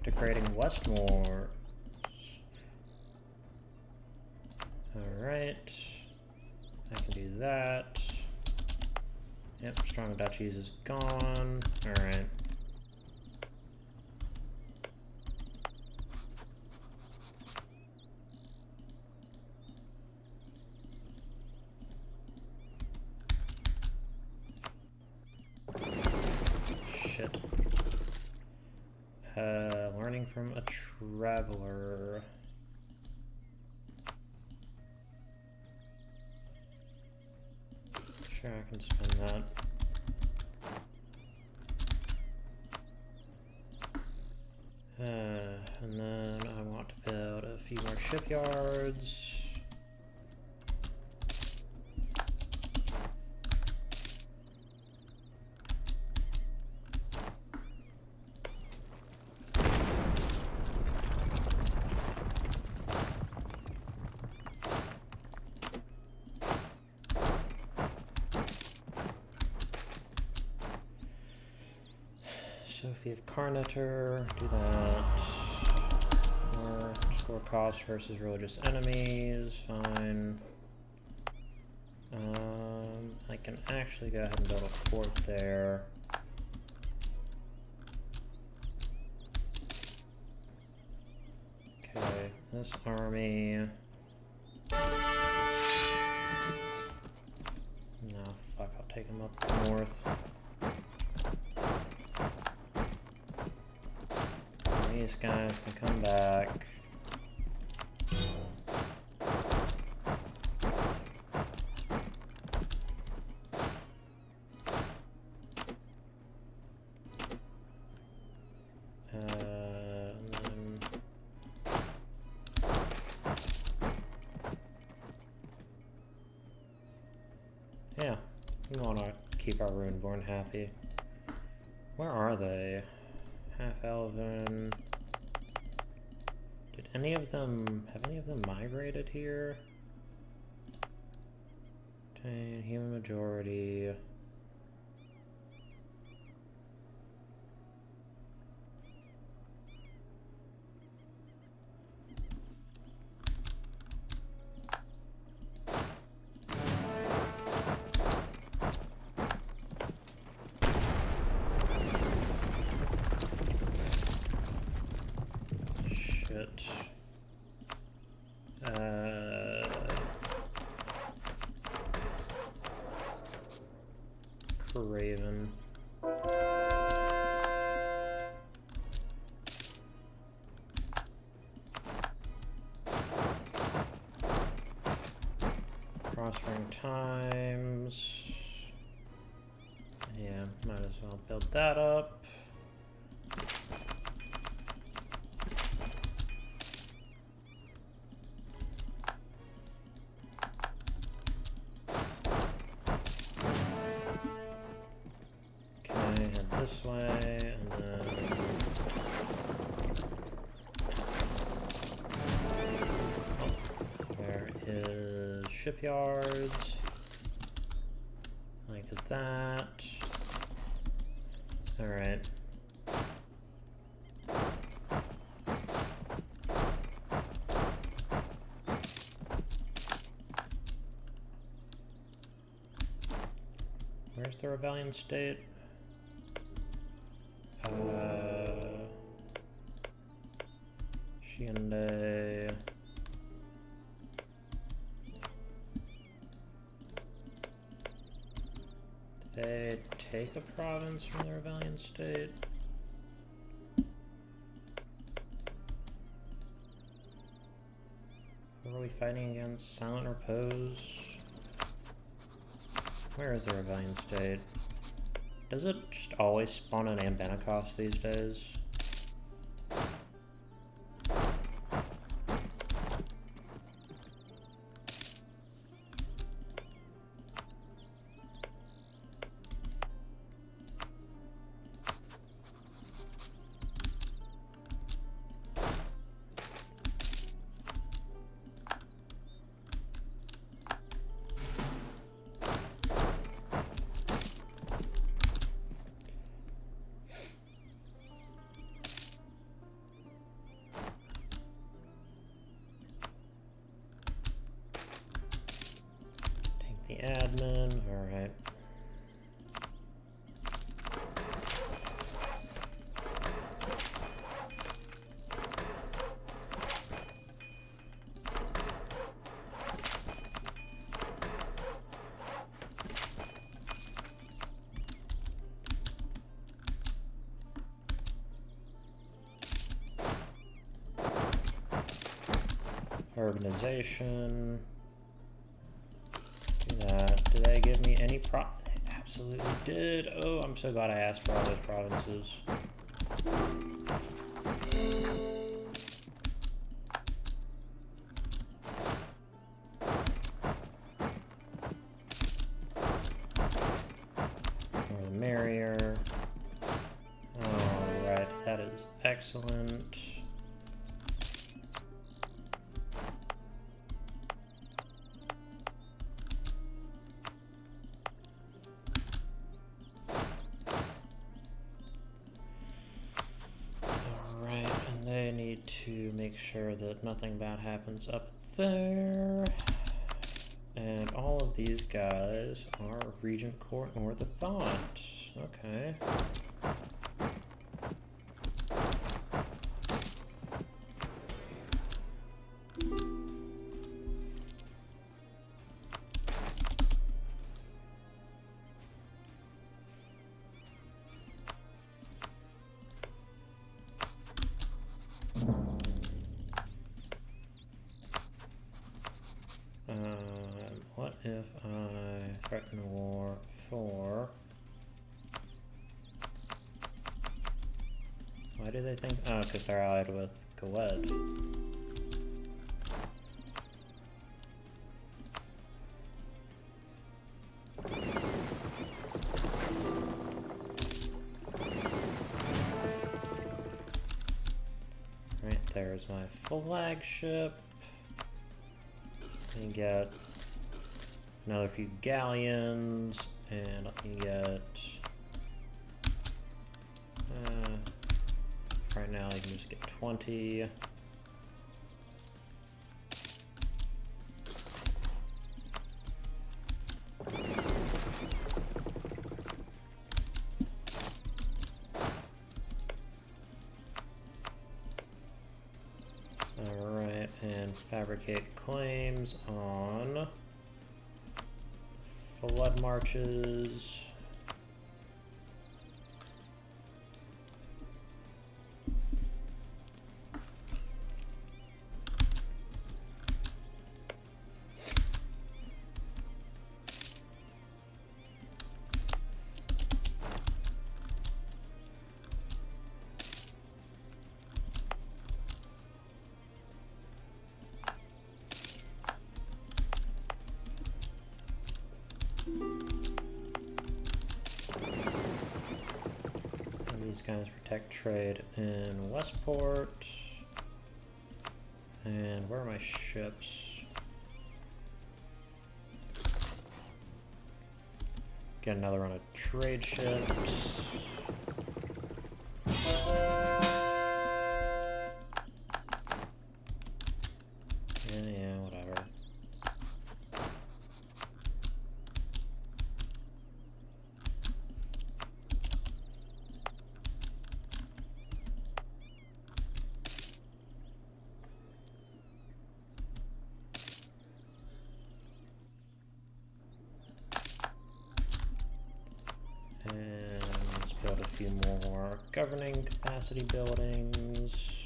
Integrating Westmore. Alright. I can do that. Yep, strong duchies is gone. Alright. Shit. Learning from a traveler. Sure, I can spend that. And then I want to build a few more shipyards. Sophie of Carnator, do that. More score cost versus religious enemies, fine. I can actually go ahead and build a fort there. Okay, this army. No, fuck, I'll take him up north. These guys can come back. Yeah, we want to keep our Runeborn happy. Where are they? Half-Elven. Have any of them migrated here? Human majority. Craven. Prospering times. Yeah, might as well build that up. This way, and then there is shipyards, like that. All right. Where's the rebellion state? Shiende. They take a province from the rebellion state. Who are we fighting against? Silent Repose? Where is the rebellion state? Does it just always spawn an Anbennar these days? The admin, alright. Urbanization. Did they give me any They absolutely did. Oh, I'm so glad I asked for all those provinces. More the merrier. Alright, that is excellent. To make sure that nothing bad happens up there. And all of these guys are Regent Court or the Thought. Okay. What if I threaten war for... Why do they think... Oh, because they're allied with Galed. Right, there's my flagship. Let me get another few galleons, and let me get, right now I can just get 20. Alright, and fabricate claims on flood marches. These guys protect trade in Westport. And where are my ships? Get another run of trade ships. Yeah, whatever. few more governing capacity buildings.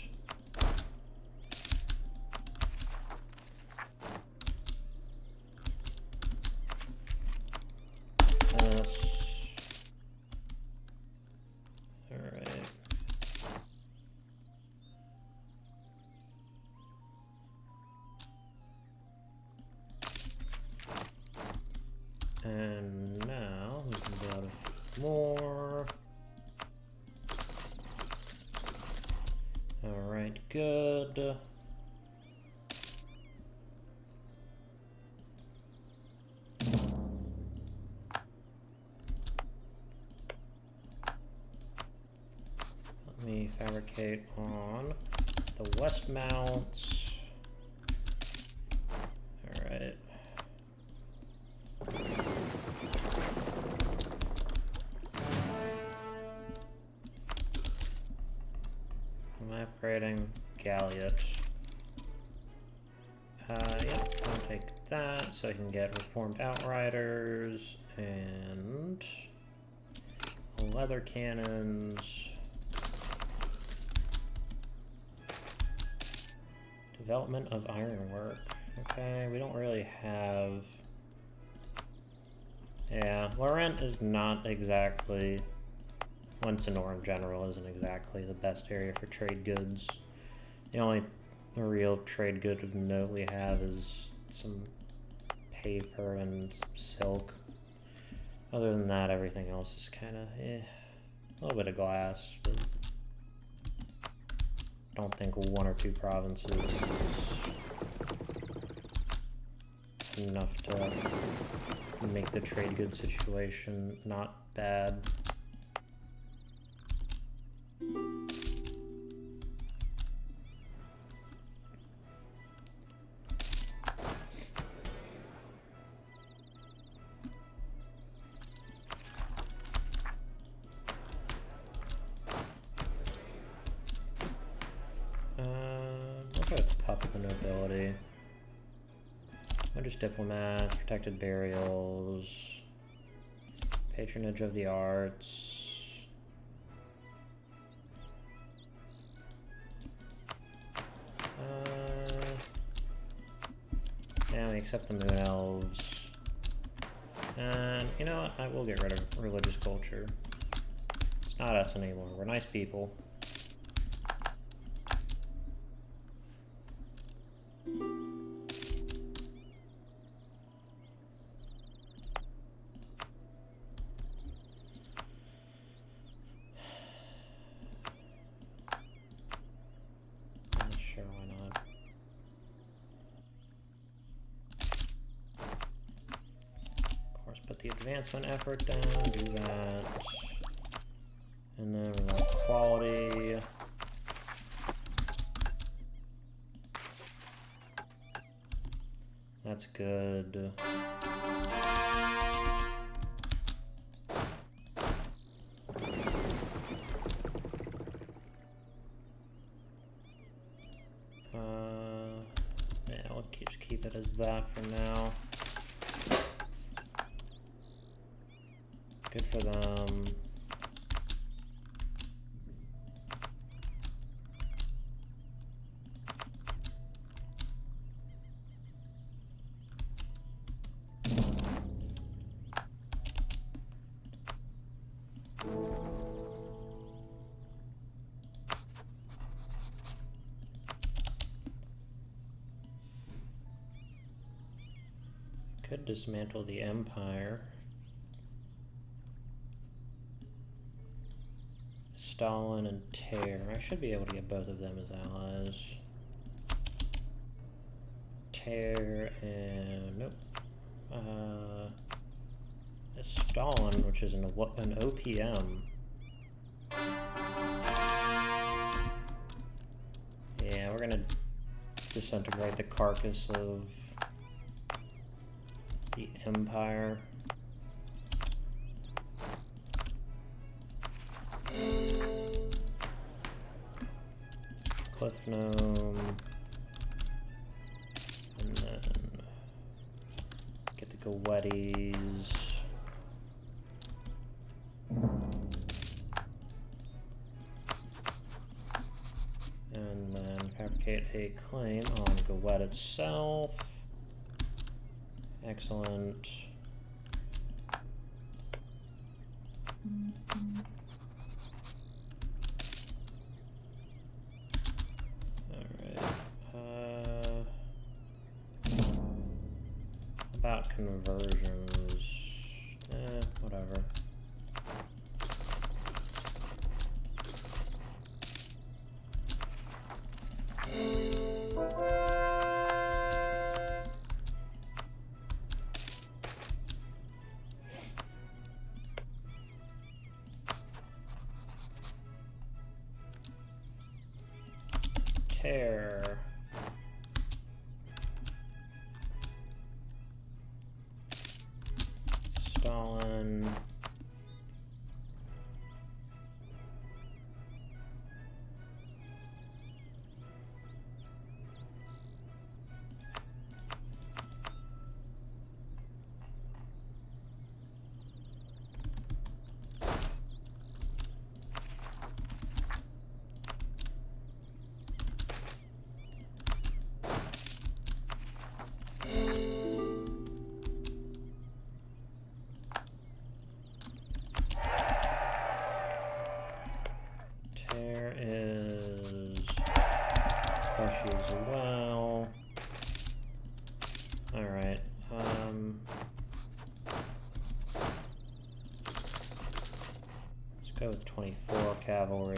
And now we can build more. Alright, good. Let me fabricate on the west mounts. Alright. I'm upgrading Galliot. Yeah, I'll take that so I can get reformed outriders and leather cannons. Development of ironwork. Okay, we don't really have... Yeah, Laurent is not exactly... Lensinor in general isn't exactly the best area for trade goods. The only real trade good of note we have is some paper and some silk. Other than that, everything else is kind of a little bit of glass, but I don't think one or two provinces is enough to make the trade good situation not bad. Nobility. Wondrous diplomats, protected burials, patronage of the arts. Yeah, we accept the moon elves. And you know what? I will get rid of religious culture. It's not us anymore. We're nice people. Advancement effort down, do that. And then we want quality. That's good. Yeah, we'll just keep it as that for now. Good for them. Could dismantle the Empire. Stalin and Tear. I should be able to get both of them as allies. Tear and nope. Stalin, which is an OPM. Yeah, we're gonna disintegrate the carcass of the Empire. Cliff Gnome, and then get the Goettes. adjudicate a claim on Gowet itself. Excellent. Alright. About conversions. Whatever. Tear. Stalin. Tear is Hershey as well. Alright, let's go with 24 cavalry.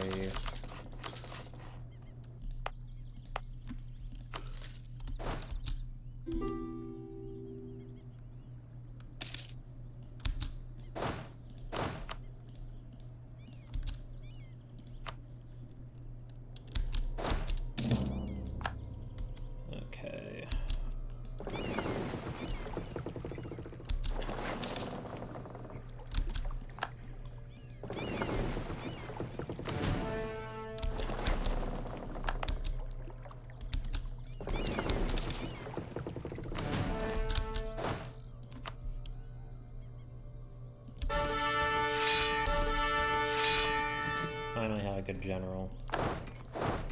Okay. Finally had a good general.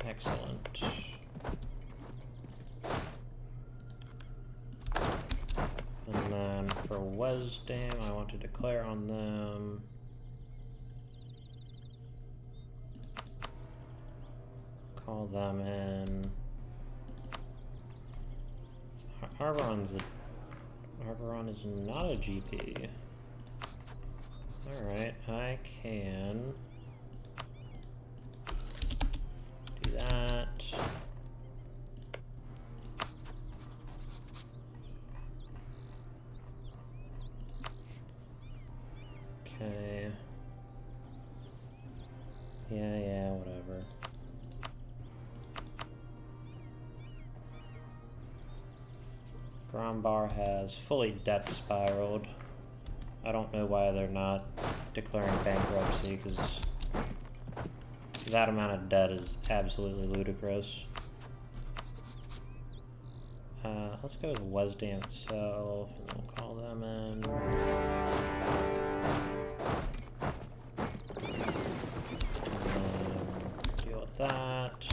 Excellent. And then for Wesdam, I want to declare on them. Call them in. Arboron is not a GP. Alright, I can do that. Okay. Yeah, whatever. Grombar has fully debt spiraled. I don't know why they're not declaring bankruptcy, because that amount of debt is absolutely ludicrous. Let's go with Wesdam itself, and we'll call them in. Deal with that.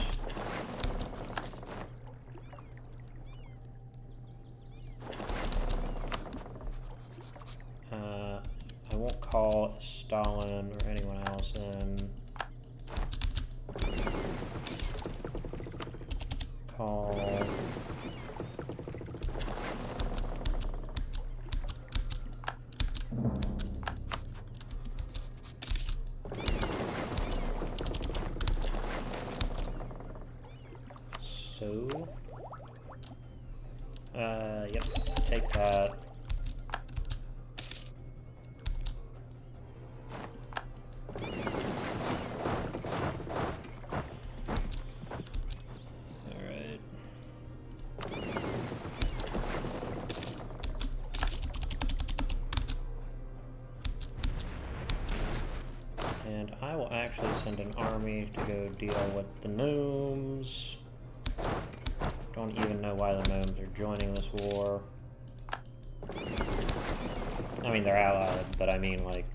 I won't call Stalin or anyone else in. Call yep, take that. Alright. And I will actually send an army to go deal with the gnomes. Don't even know why the gnomes are joining this war. I mean, they're allied, but I mean, like,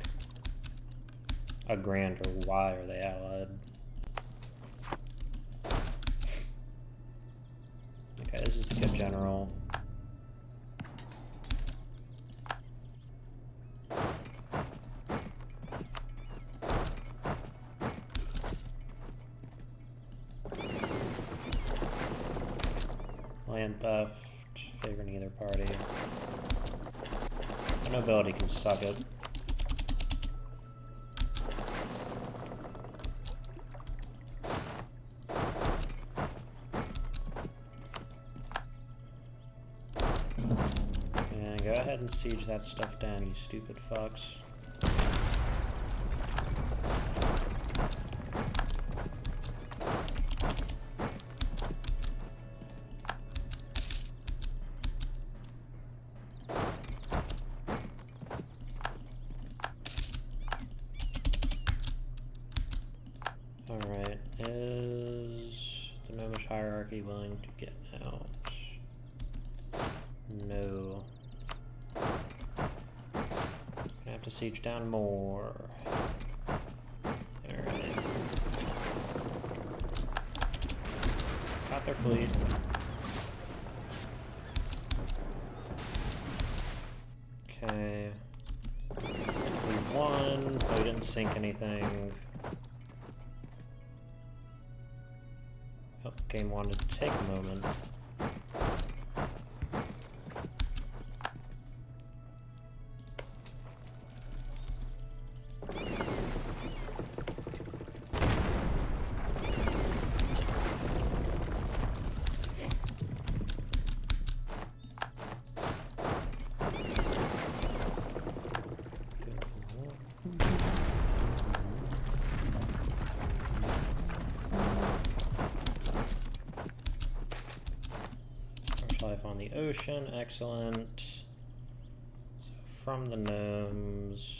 a grander why are they allied? Okay, this is the good general. Land theft, favor neither party. The nobility can suck it. And go ahead and siege that stuff down, you stupid fucks. Alright, is the gnomish hierarchy willing to get out? No. Gonna have to siege down more. Alright. Got their fleet. Okay. We won, but we didn't sink anything. Oh, game wanted to take a moment. Life on the ocean, excellent. So from the gnomes.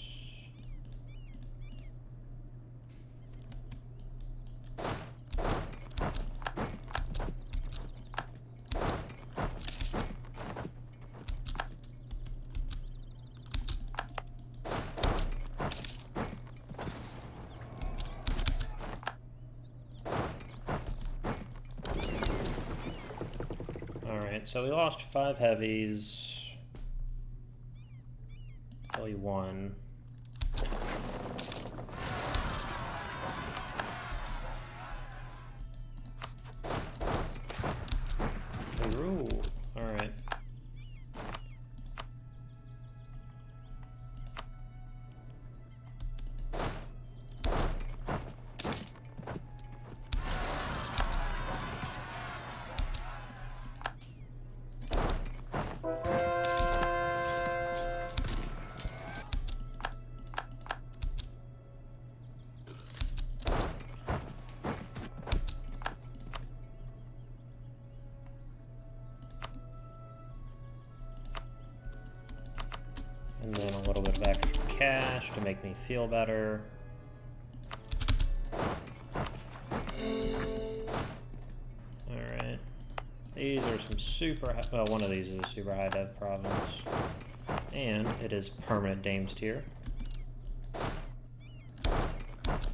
Alright, so we lost 5 heavies. Only 1. We rule. Alright. And then a little bit of extra cash to make me feel better. Alright. These are some super high, well, one of these is a super high dev province. And it is permanent Dames tier.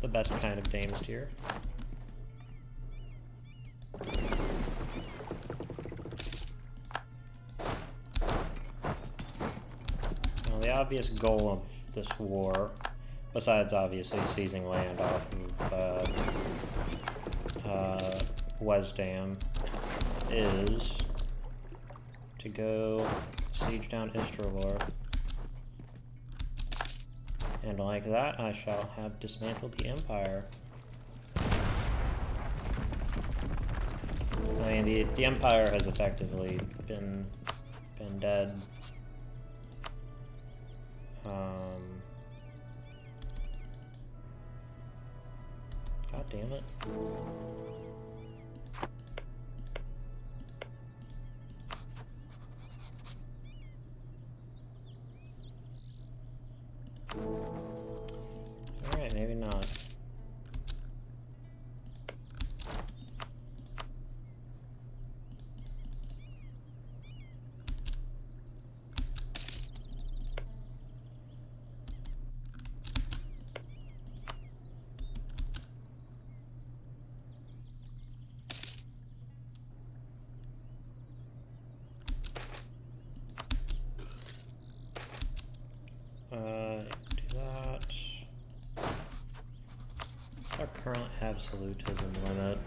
The best kind of Dames tier. The obvious goal of this war, besides obviously seizing land off of Wesdam, is to go siege down Istrolor. And like that, I shall have dismantled the Empire. I mean, the Empire has effectively been dead. God damn it. Alright, maybe not. current absolutism limit?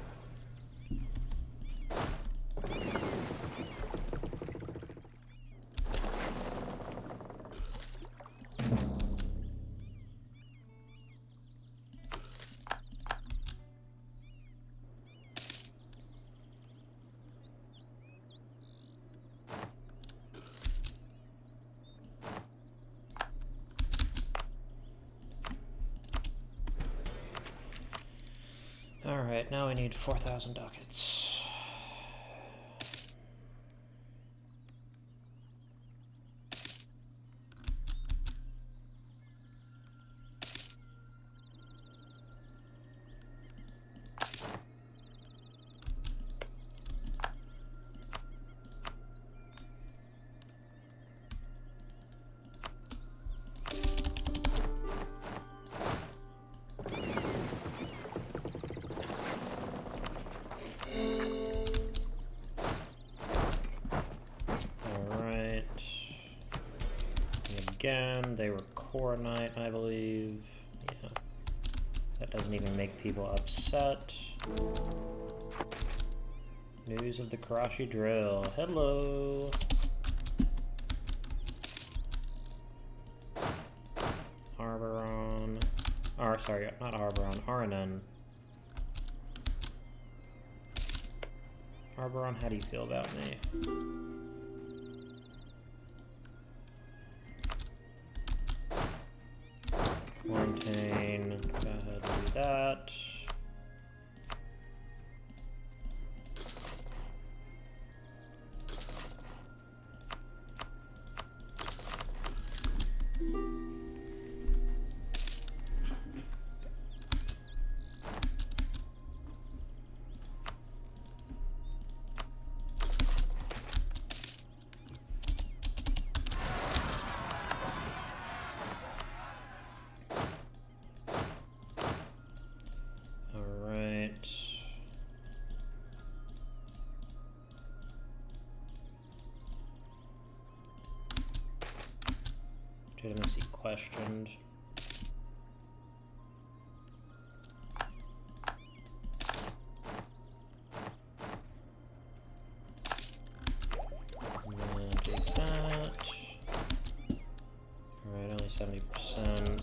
Alright, now we need 4,000 ducats. Again, they were Coronite, I believe. Yeah. That doesn't even make people upset. News of the Karashi drill. Hello! Arboron. Or, sorry, not Arboron, Aranen. Arboron, how do you feel about me? Quarantine, go ahead and do that. Legitimacy questioned. And then take that. Alright, only 70%.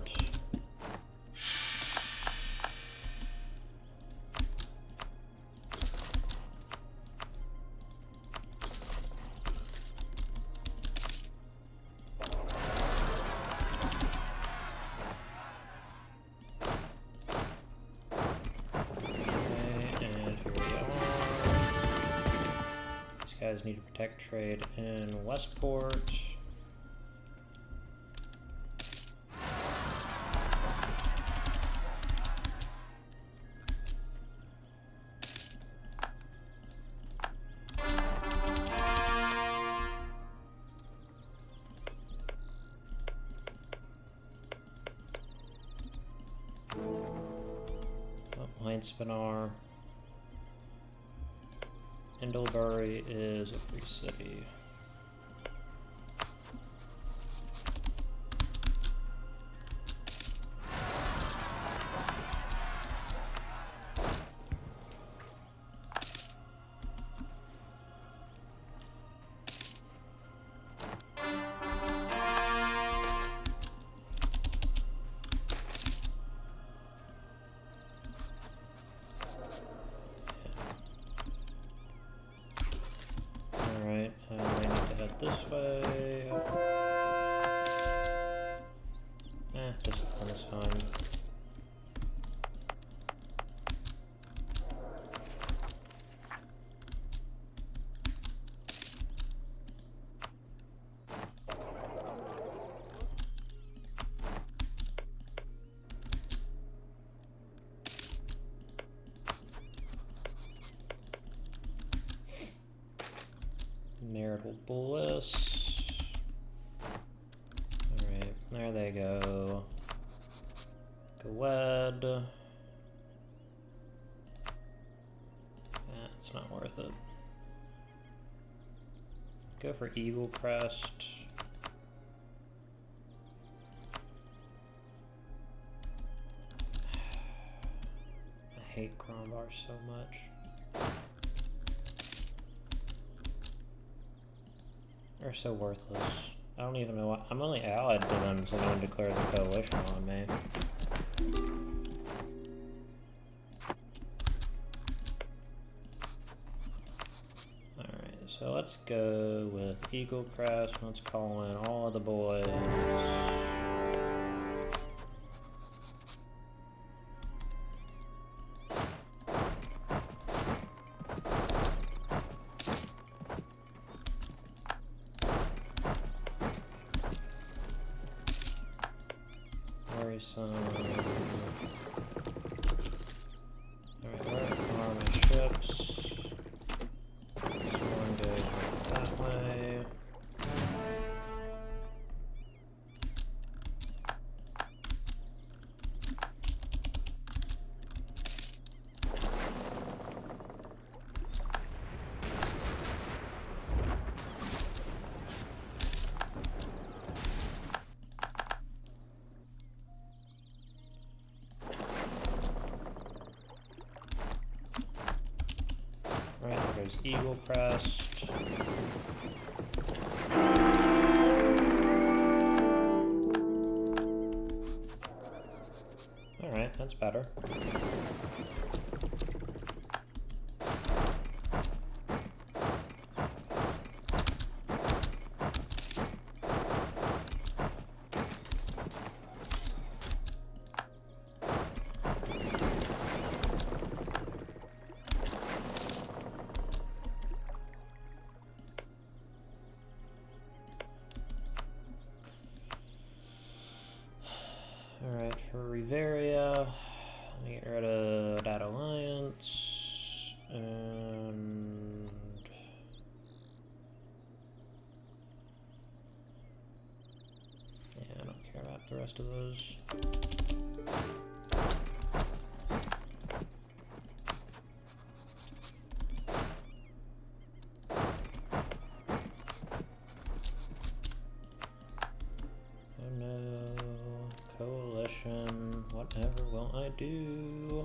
Guys need to protect trade in Westport. Anbennar. Indlebury is a free city. This way. Discipline is fine. Marital bliss. Alright, there they go. Gwed. It's not worth it. Go for Eagle Crest. hate Grombar so much. They're so worthless. I don't even know why. I'm only allied to them, so no one declares a coalition on me. Alright, so let's go with Eagle Crest. Let's call in all of the boys. Worrisome. Alright, where are my ships? This one goes right that way. Right, there's Eagle Crest. Alright, that's better. Alright, for Riveria, let me get rid of that alliance, and yeah, I don't care about the rest of those. Oh no. Coalition, whatever will I do?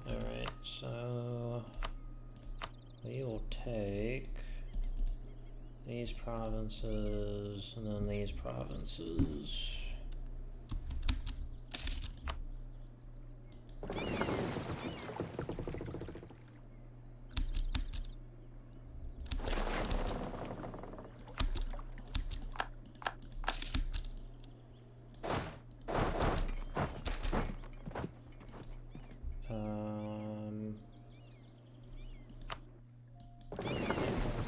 Alright, so we will take these provinces and then these provinces.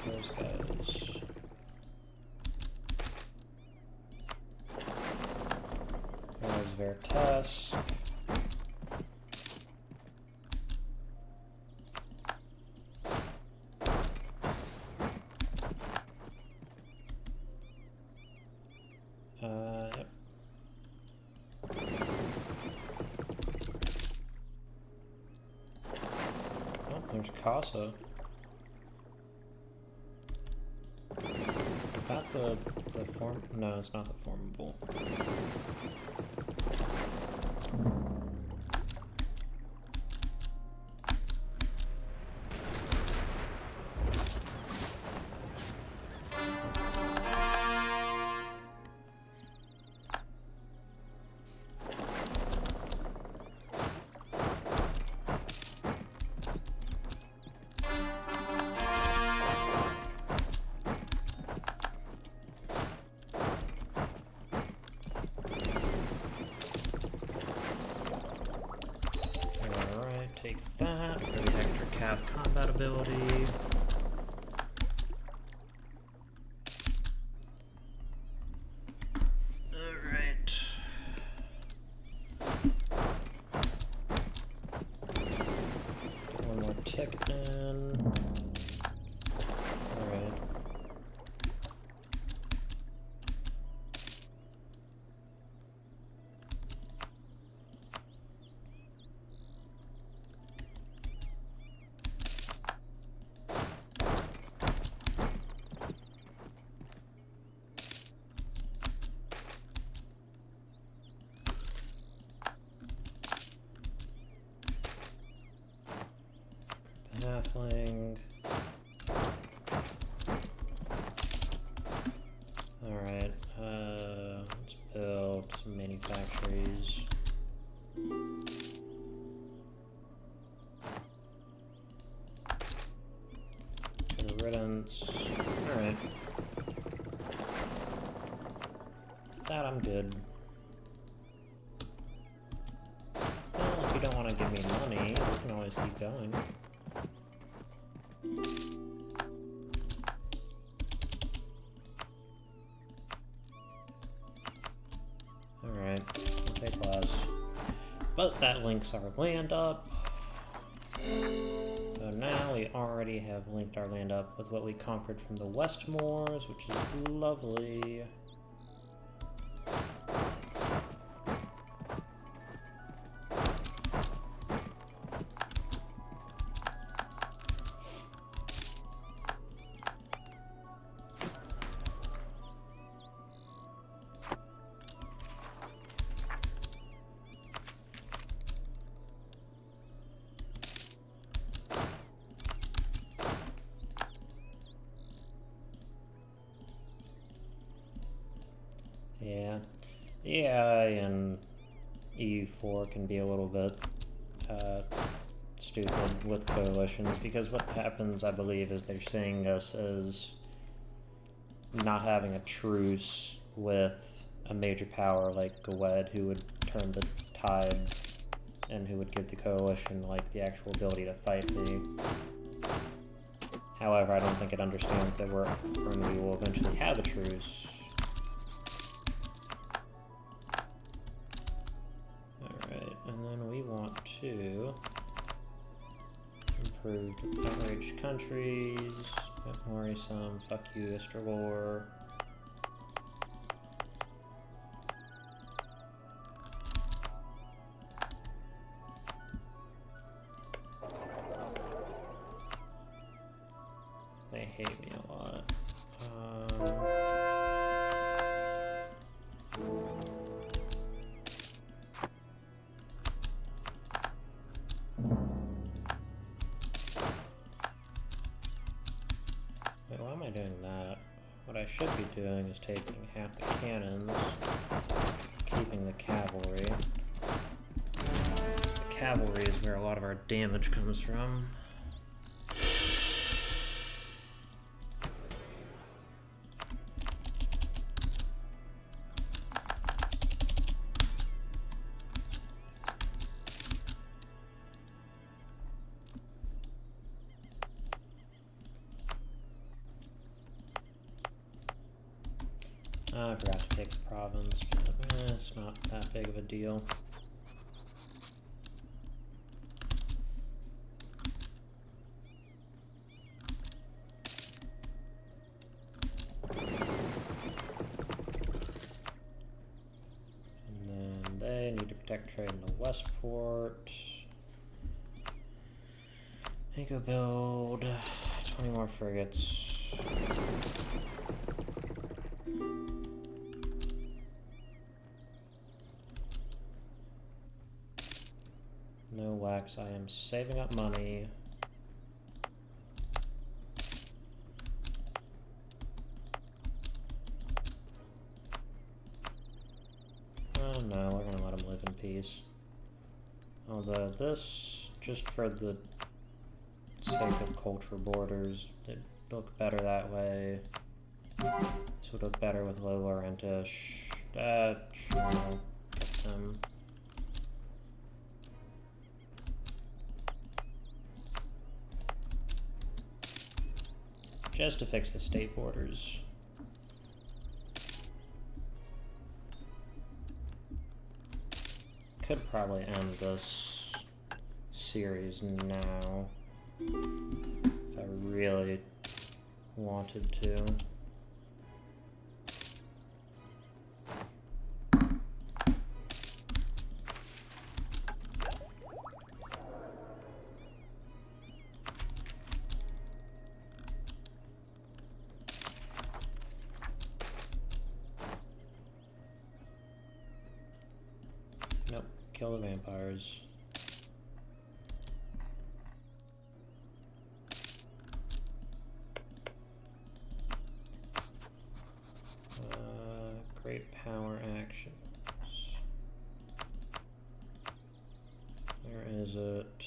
Those guys. There's Vertusk. Yep. Oh, there's Casa. Is that the form? No, it's not the formable. Take that for the extra cav combat ability. Alright. Get one more tick in. Alright. halfling. Alright, let's build some manufactories. Good riddance. Alright. That I'm good. Well, if you don't want to give me money, we can always keep going. Alright, we'll take less. But that links our land up. So now we already have linked our land up with what we conquered from the Westmoors, which is lovely. Yeah, the AI in EU4 can be a little bit stupid with coalitions, because what happens, I believe, is they're seeing us as not having a truce with a major power like Gwed, who would turn the tide and who would give the coalition like the actual ability to fight me. However, I don't think it understands that we will eventually have a truce. And then we want to improve the outraged countries, bit worrisome, fuck you, Istralor. They hate me a lot. Wait, why am I doing that? What I should be doing is taking half the cannons, keeping the cavalry. Because the cavalry is where a lot of our damage comes from. I forgot to take the province, but it's not that big of a deal. And then they need to protect trade in the Westport. They go build 20 more frigates. No wax, I am saving up money. Oh no, we're gonna let him live in peace. Although this, just for the sake of cultural borders, it look better that way. This would look better with low Laurentish. Sure, get them. Just to fix the state borders. Could probably end this series now if I really wanted to. Nope, kill the vampires. Trait power actions. Where is it?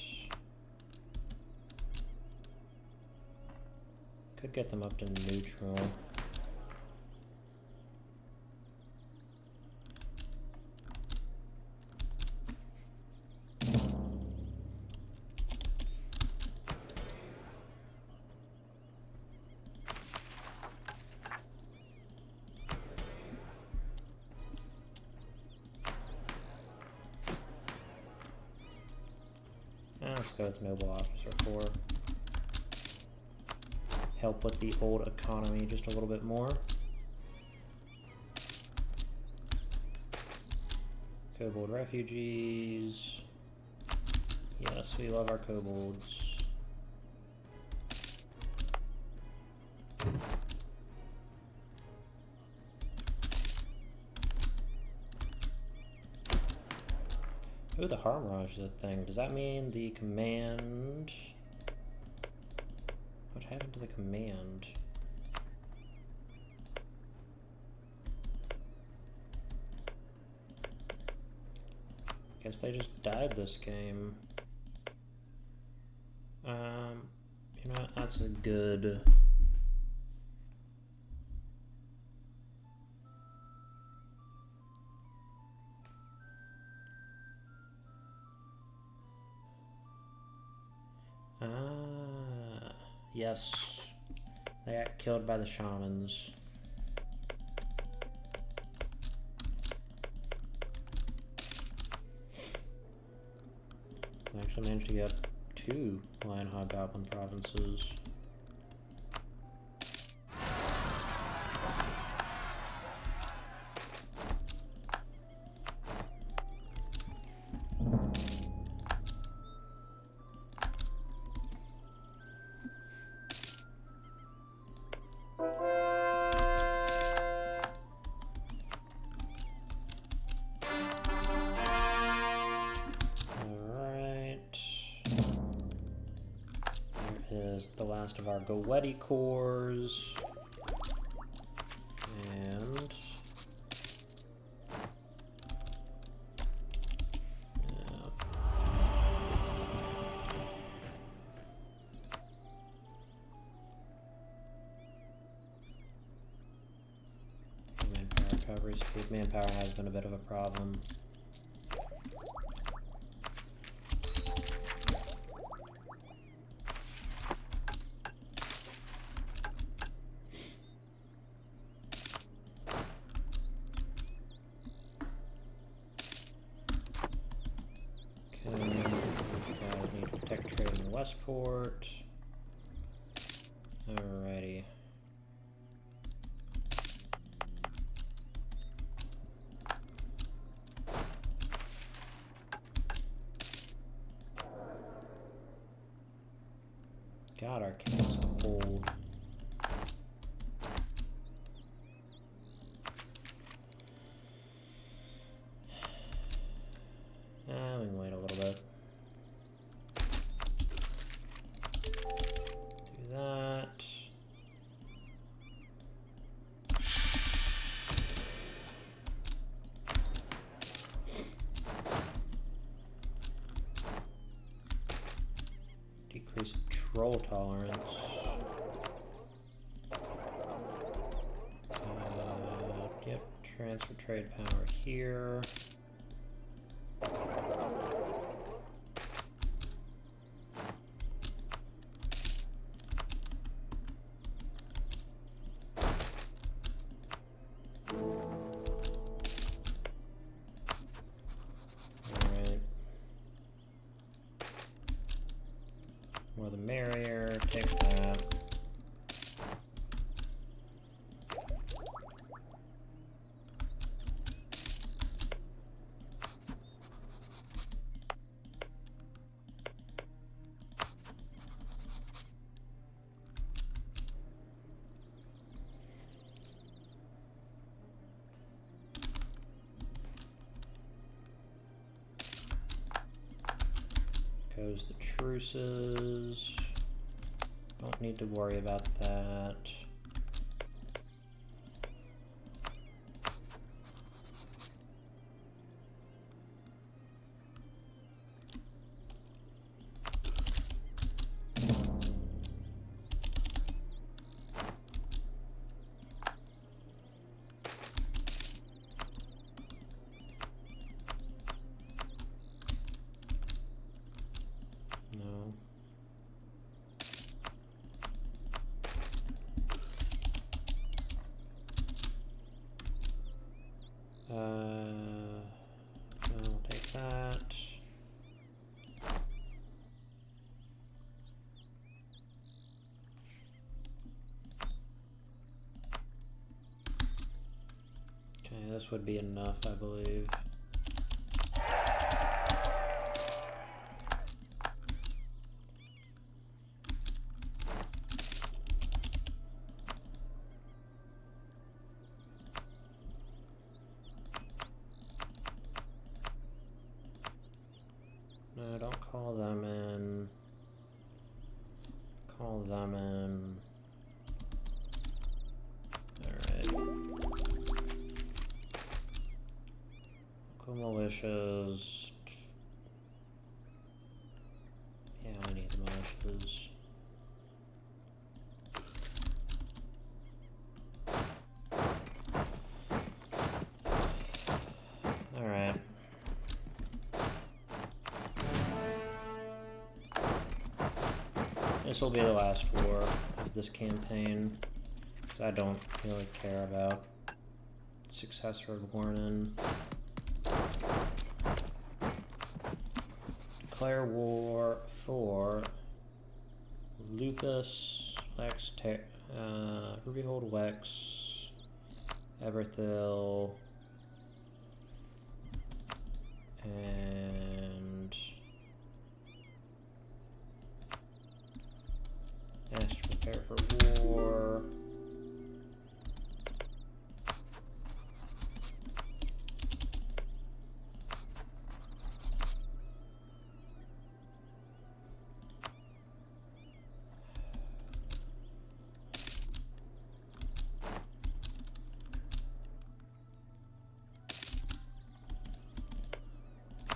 Could get them up to neutral. Let's go with Noble Officer Corps. Help with the old economy just a little bit more. Kobold refugees. Yes, we love our kobolds. Ooh, the Harmrage is a thing. Does that mean the command... What happened to the command? Guess they just died this game. You know what? That's a good... Yes. They got killed by the shamans. I actually managed to get 2 Lion Hobgoblin provinces. The last of our Goetti cores, and manpower recovery speed. Manpower has been a bit of a problem. Westport. Alrighty. God, our king's old. We can wait a little bit. That. Decrease troll tolerance. Yep, transfer trade power here. More the merrier, take that. Goes the truces. Don't need to worry about that. I'll take that. Okay, this would be enough, I believe. No, don't call them in. Call them in. Alright. Local militias. Yeah, we need the militias. Alright. This will be the last war of this campaign, because I don't really care about successor of Warren. Declare war for Lucas, Lex, Rubyhold, Wex, Eberthil, and asked to prepare for war.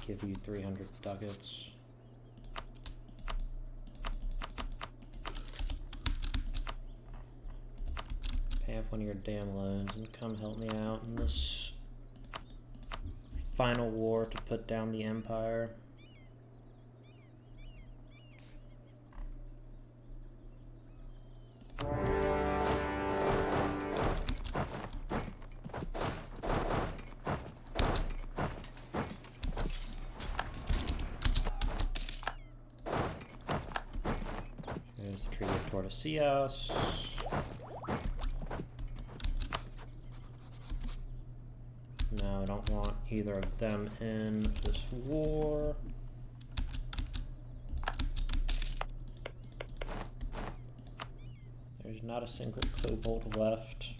Give you 300 ducats. Pay off one of your damn loans and come help me out in this final war to put down the Empire. There's the Treaty of Tordesillas. No, I don't want either of them in this war. There's not a single kobold left.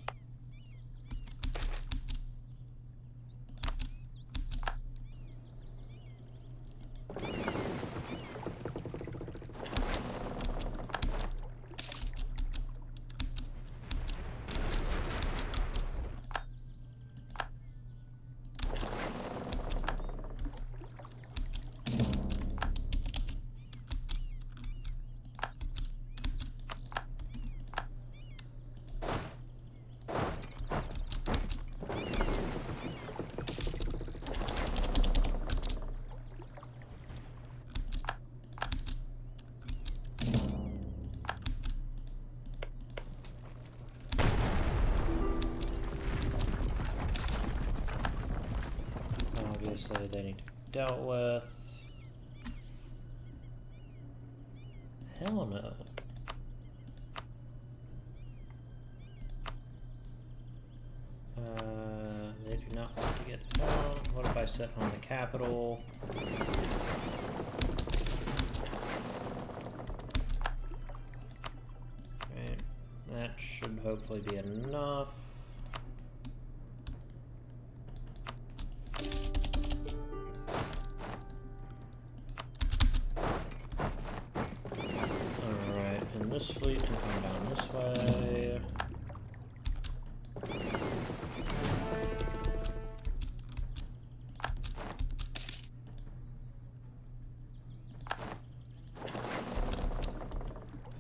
Obviously, they need to be dealt with. Hell no. They do not want to get out. What if I sit on the capital? Right. That should hopefully be enough. This fleet can come down this way.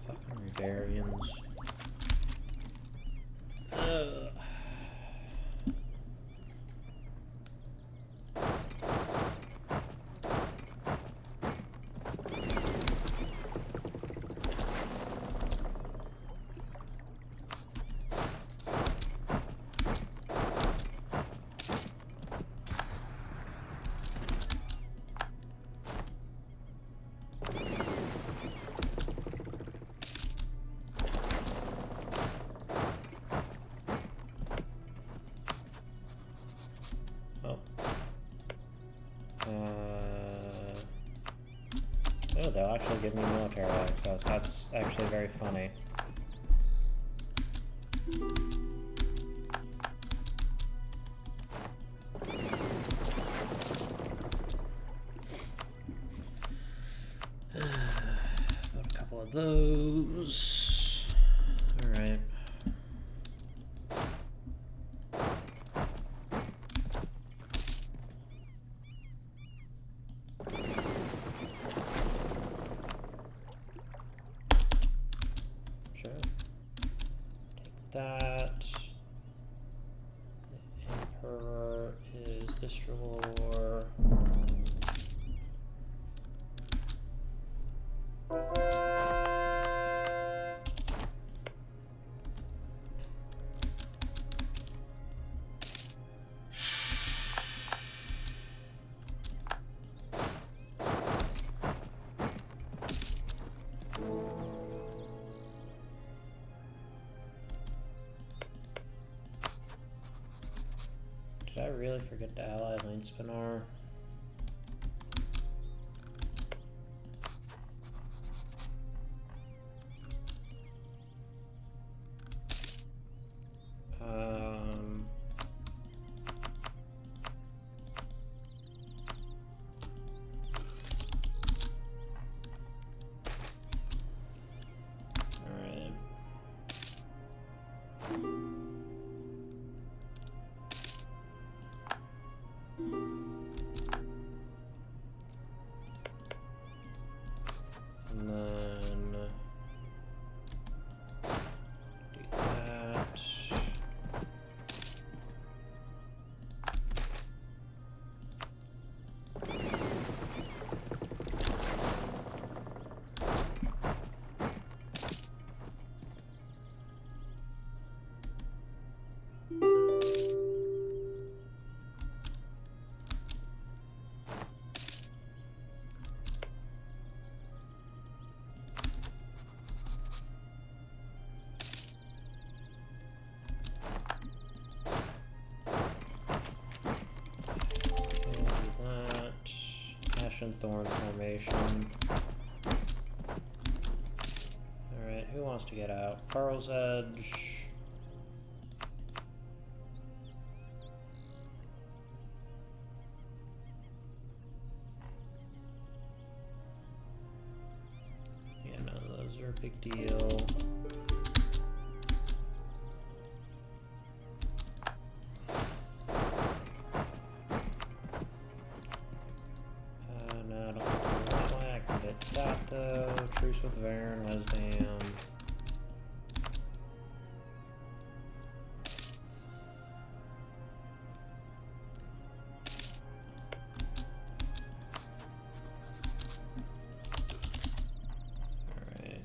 Fucking Rivarians. they'll actually give me military access. That's actually very funny. Build a couple of those. Alright. Sure. Take that. The Emperor is Istralor. Did I really forget to ally Anbennar? Alright. And then do that. Ashen Thorn Formation. Alright, who wants to get out? Pearl's Edge. Yeah, none of those are a big deal. That though, truce with Varen, Wisdom. Alright.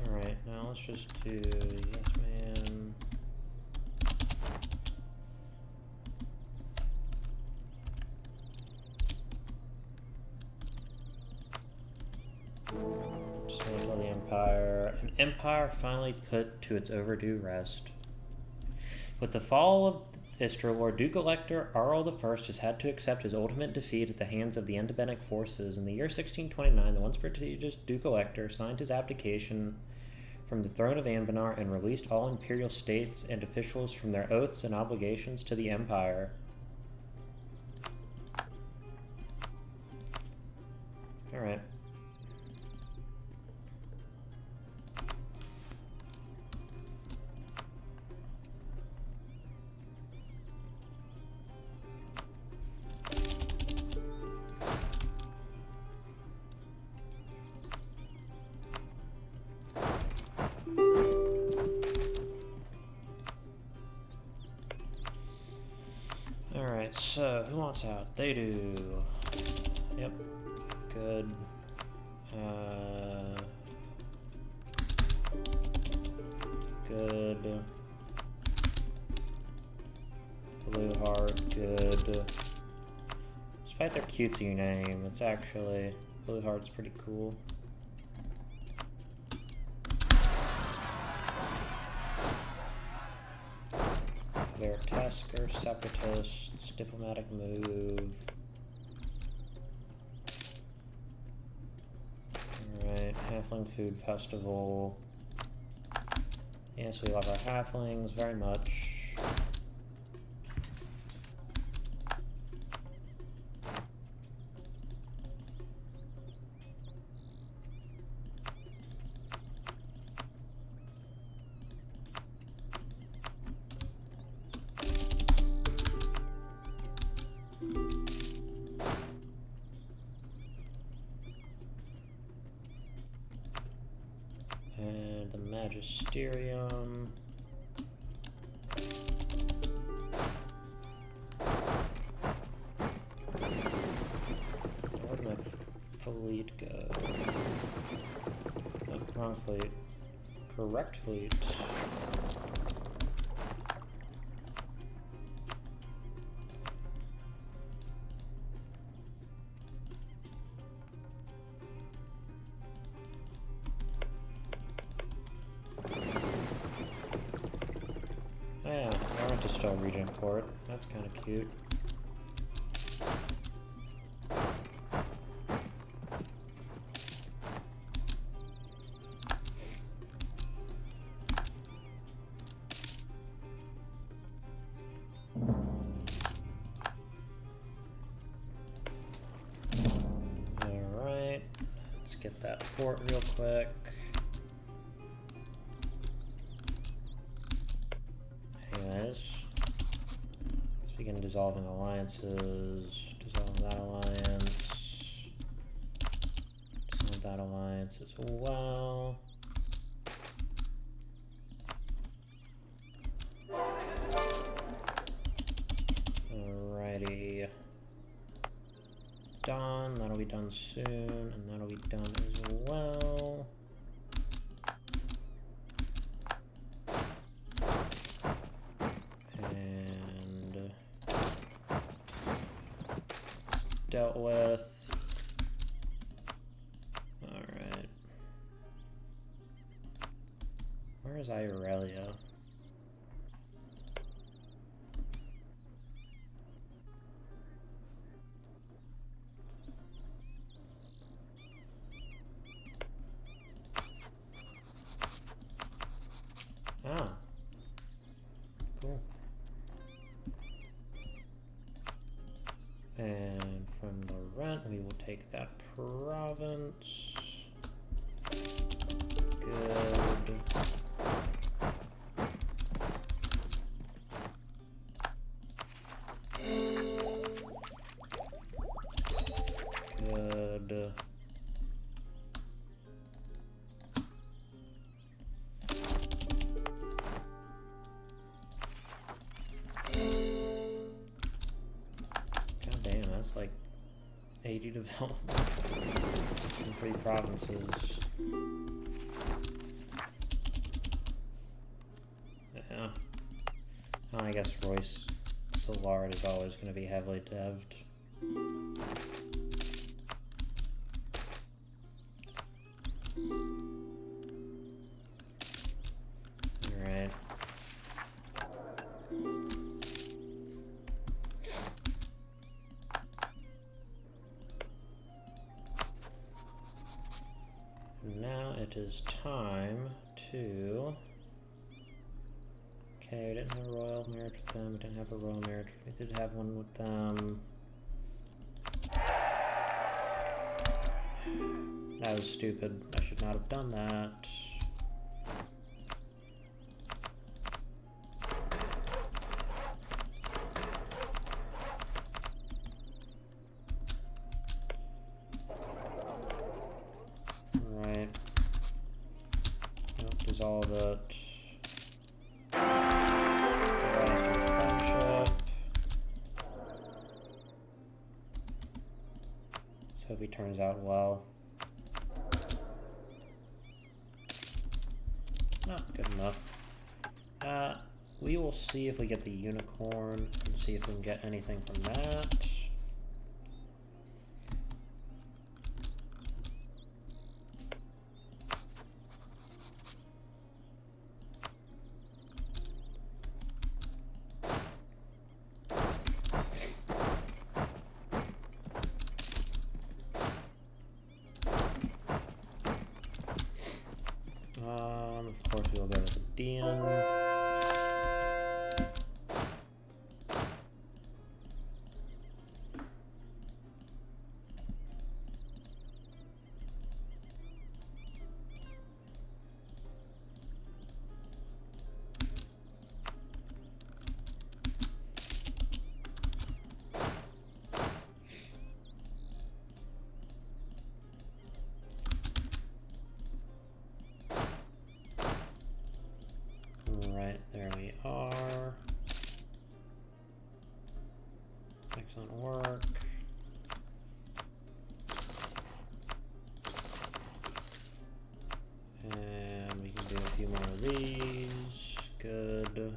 Alright, now let's just do yes man. Dismantle the Empire. An empire finally put to its overdue rest. With the fall of Istralor, Duke-Elector Arl I has had to accept his ultimate defeat at the hands of the Entebenic forces. In the year 1629, the once prestigious Duke-Elector signed his abdication from the throne of Anbennar and released all imperial states and officials from their oaths and obligations to the Empire. Alright. Alright, so who wants out? They do. Yep. Good. Good. Blue Heart, good. Despite their cutesy name, it's actually... Blue Heart's pretty cool. They're Tasker, Separatists, Diplomatic Move. Alright, Halfling Food Festival. Yes, we love our halflings very much. And the Magisterium. Where'd my fleet go? Oh, wrong fleet. Correct fleet. Oh yeah, I went to Star Regent Court. That's kind of cute. Alright, let's get that fort real quick. Anyways, let's begin dissolving alliances. Dissolve that alliance. Dissolve that alliance as well. Alrighty. Done. That'll be done soon, and that'll be done as well. And dealt with. Alright. Where is Irelia? Ah. Cool. And from the rent, we will take that province. Good. Good. God damn, that's like 80 development in 3 provinces. Yeah. Oh, I guess Royce Solard is always going to be heavily devved. Alright. Now it is time to... Okay, we didn't have a royal marriage with them, we didn't have a royal marriage, we did have one with them. That was stupid, I should not have done that. Alright. Nope, dissolve it. Hope he turns out well. Oh, good enough. We will see if we get the unicorn and see if we can get anything from that. course, we'll go to the DM. Right, there we are. Excellent work. And we can do a few more of these. Good.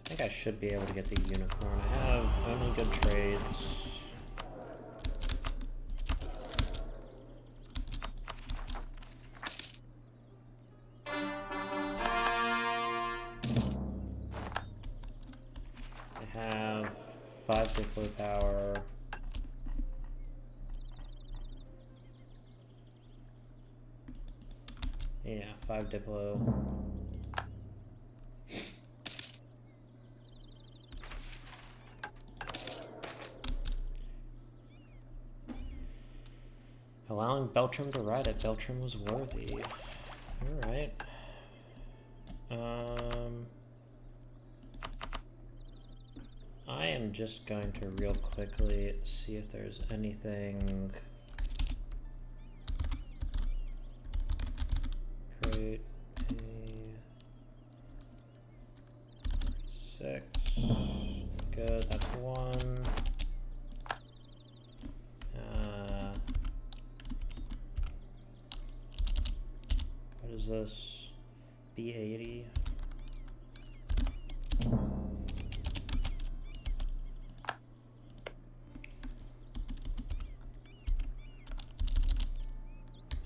I think I should be able to get the unicorn. I have only good trades. I have 5 Diplo power. Yeah, 5 Diplo. Allowing Beltram to ride it. Beltram was worthy. Alright. I am just going to real quickly see if there's anything. Create a 6. Good, that's 1. What is this? B80.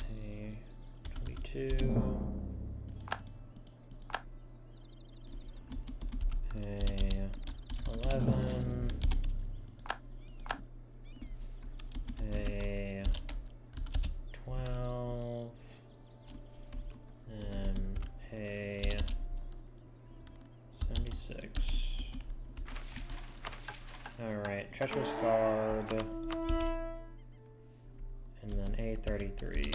A 22. A 11. A 12. And a 76. Alright, Treacherous Guard. And then a 33.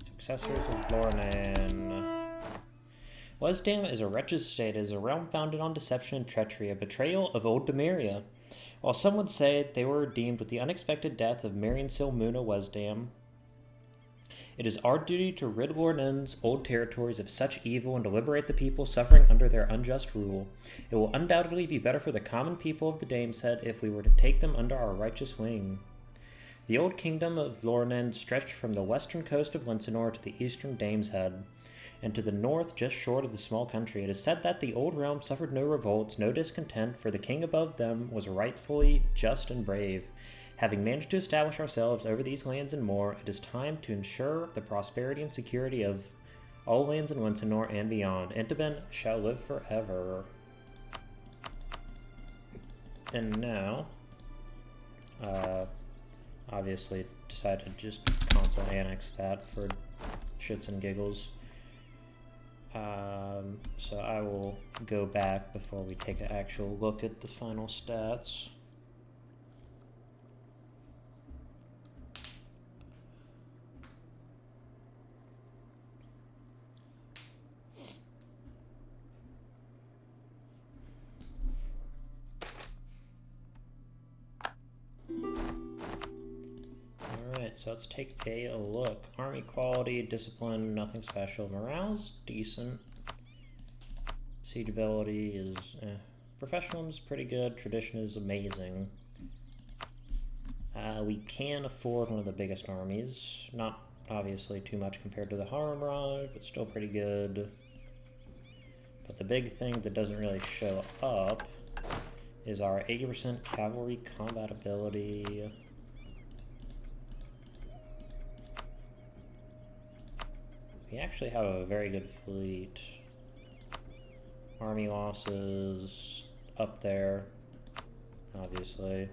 Successors of Lornan. Wesdam is a wretched state. It is a realm founded on deception and treachery, a betrayal of old Demeria. While some would say they were redeemed with the unexpected death of Marion Silmuna Wesdam, it is our duty to rid Lornan's old territories of such evil and to liberate the people suffering under their unjust rule. It will undoubtedly be better for the common people of the Dameshead if we were to take them under our righteous wing. The old kingdom of Lornan stretched from the western coast of Lincenor to the eastern Dameshead, and to the north just short of the small country. It is said that the old realm suffered no revolts, no discontent, for the king above them was rightfully just and brave. Having managed to establish ourselves over these lands and more, it is time to ensure the prosperity and security of all lands in Lincenor and beyond. Enteben shall live forever. And now, obviously decided to just console annex that for shits and giggles. So I will go back before we take an actual look at the final stats. So let's take a look. Army quality, discipline, nothing special. Morale's decent. Siege ability is professionalism is pretty good. Tradition is amazing. We can afford one of the biggest armies. Not obviously too much compared to the Harmrod, but still pretty good. But the big thing that doesn't really show up is our 80% cavalry combat ability. We actually have a very good fleet. Army losses up there, obviously.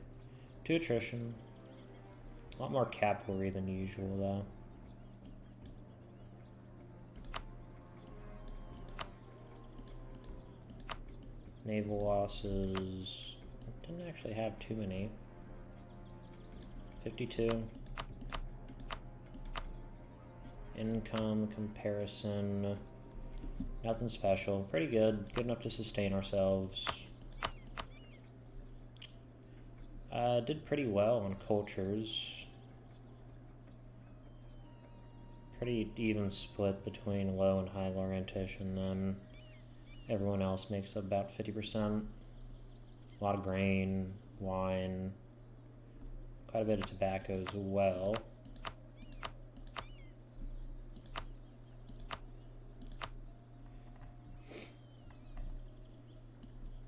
2 attrition. A lot more cavalry than usual, though. Naval losses. Didn't actually have too many. 52. Income comparison. Nothing special. Pretty good. Good enough to sustain ourselves. Did pretty well on cultures. Pretty even split between low and high orientation, then everyone else makes up about 50%. A lot of grain, wine, quite a bit of tobacco as well.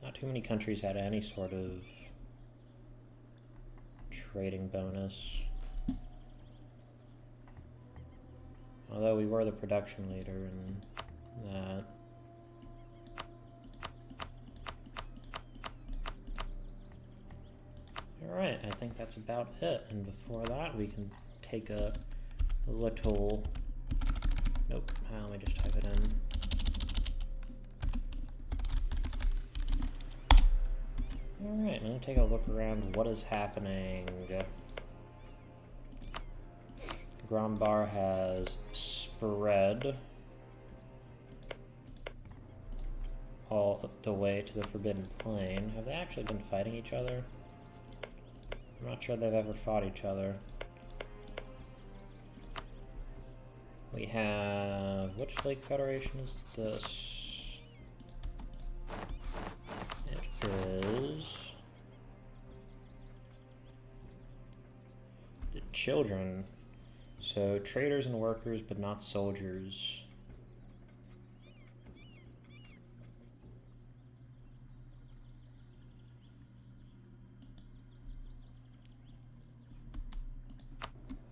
Not too many countries had any sort of trading bonus. Although we were the production leader in that. Alright, I think that's about it. And before that, we can take a little... Nope, let me just type it in. Alright, let me take a look around what is happening. Grombar has spread all the way to the Forbidden Plain. Have they actually been fighting each other? I'm not sure they've ever fought each other. We have... Which Lake Federation is this? It is... the Children. So, traders and workers, but not soldiers.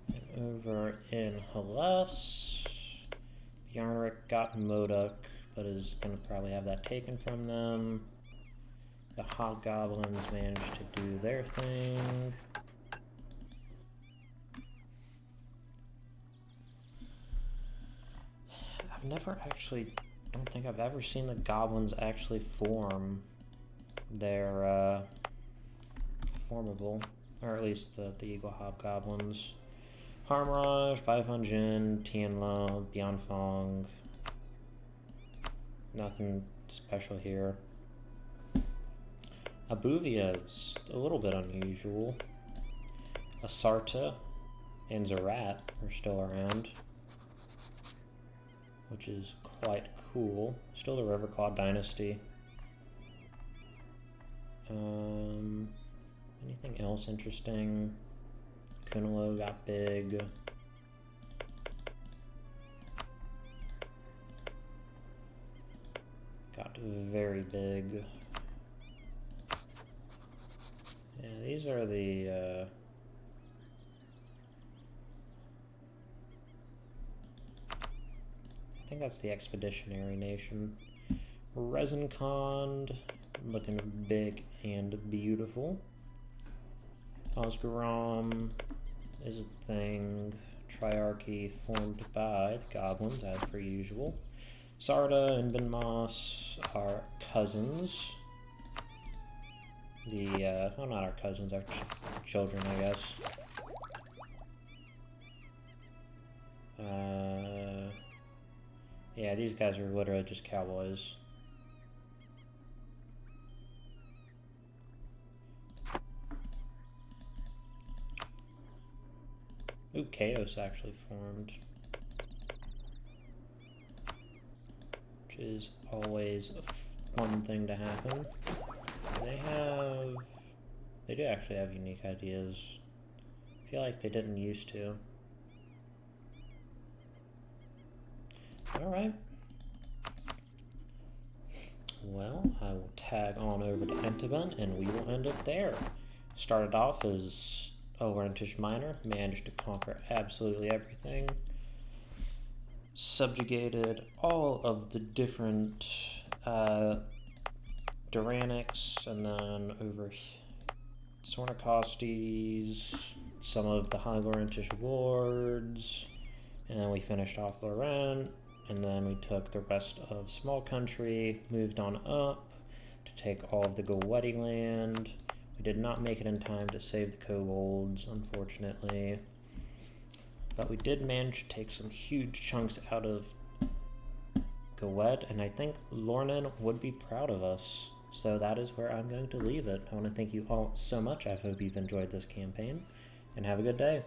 And over in Hellas, Bjarnrik got Modok, but is going to probably have that taken from them. The Hobgoblins managed to do their thing. Never actually, I don't think I've ever seen the goblins actually form. They're formable, or at least the Eagle Hobgoblins. Harmraj, Baifunjin, Tianlo, Bianfong. Nothing special here. Abuvia is a little bit unusual. Asarta and Zerat are still around, which is quite cool. Still the Riverclaw dynasty. Anything else interesting? Kunalo got big. Got very big. Yeah, these are the I think that's the Expeditionary Nation. Rezincond, looking big and beautiful. Osgaram is a thing. Triarchy formed by the goblins, as per usual. Sarda and Benmas are cousins. Well, not our cousins, our children, I guess. Yeah, these guys are literally just cowboys. Ooh, Chaos actually formed. Which is always a fun thing to happen. They do actually have unique ideas. I feel like they didn't used to. Alright. Well, I will tag on over to Enteben, and we will end it there. Started off as a Orentish miner, managed to conquer absolutely everything. subjugated all of the different Duranics, and then over Sornikostes, some of the High Laurentish wards, and then we finished off Laurent, and then we took the rest of Small Country, moved on up to take all of the Golwetty land. We did not make it in time to save the kobolds, unfortunately, but we did manage to take some huge chunks out of Gowet, and I think Lornan would be proud of us. So that is where I'm going to leave it. I want to thank you all so much. I hope you've enjoyed this campaign, and have a good day.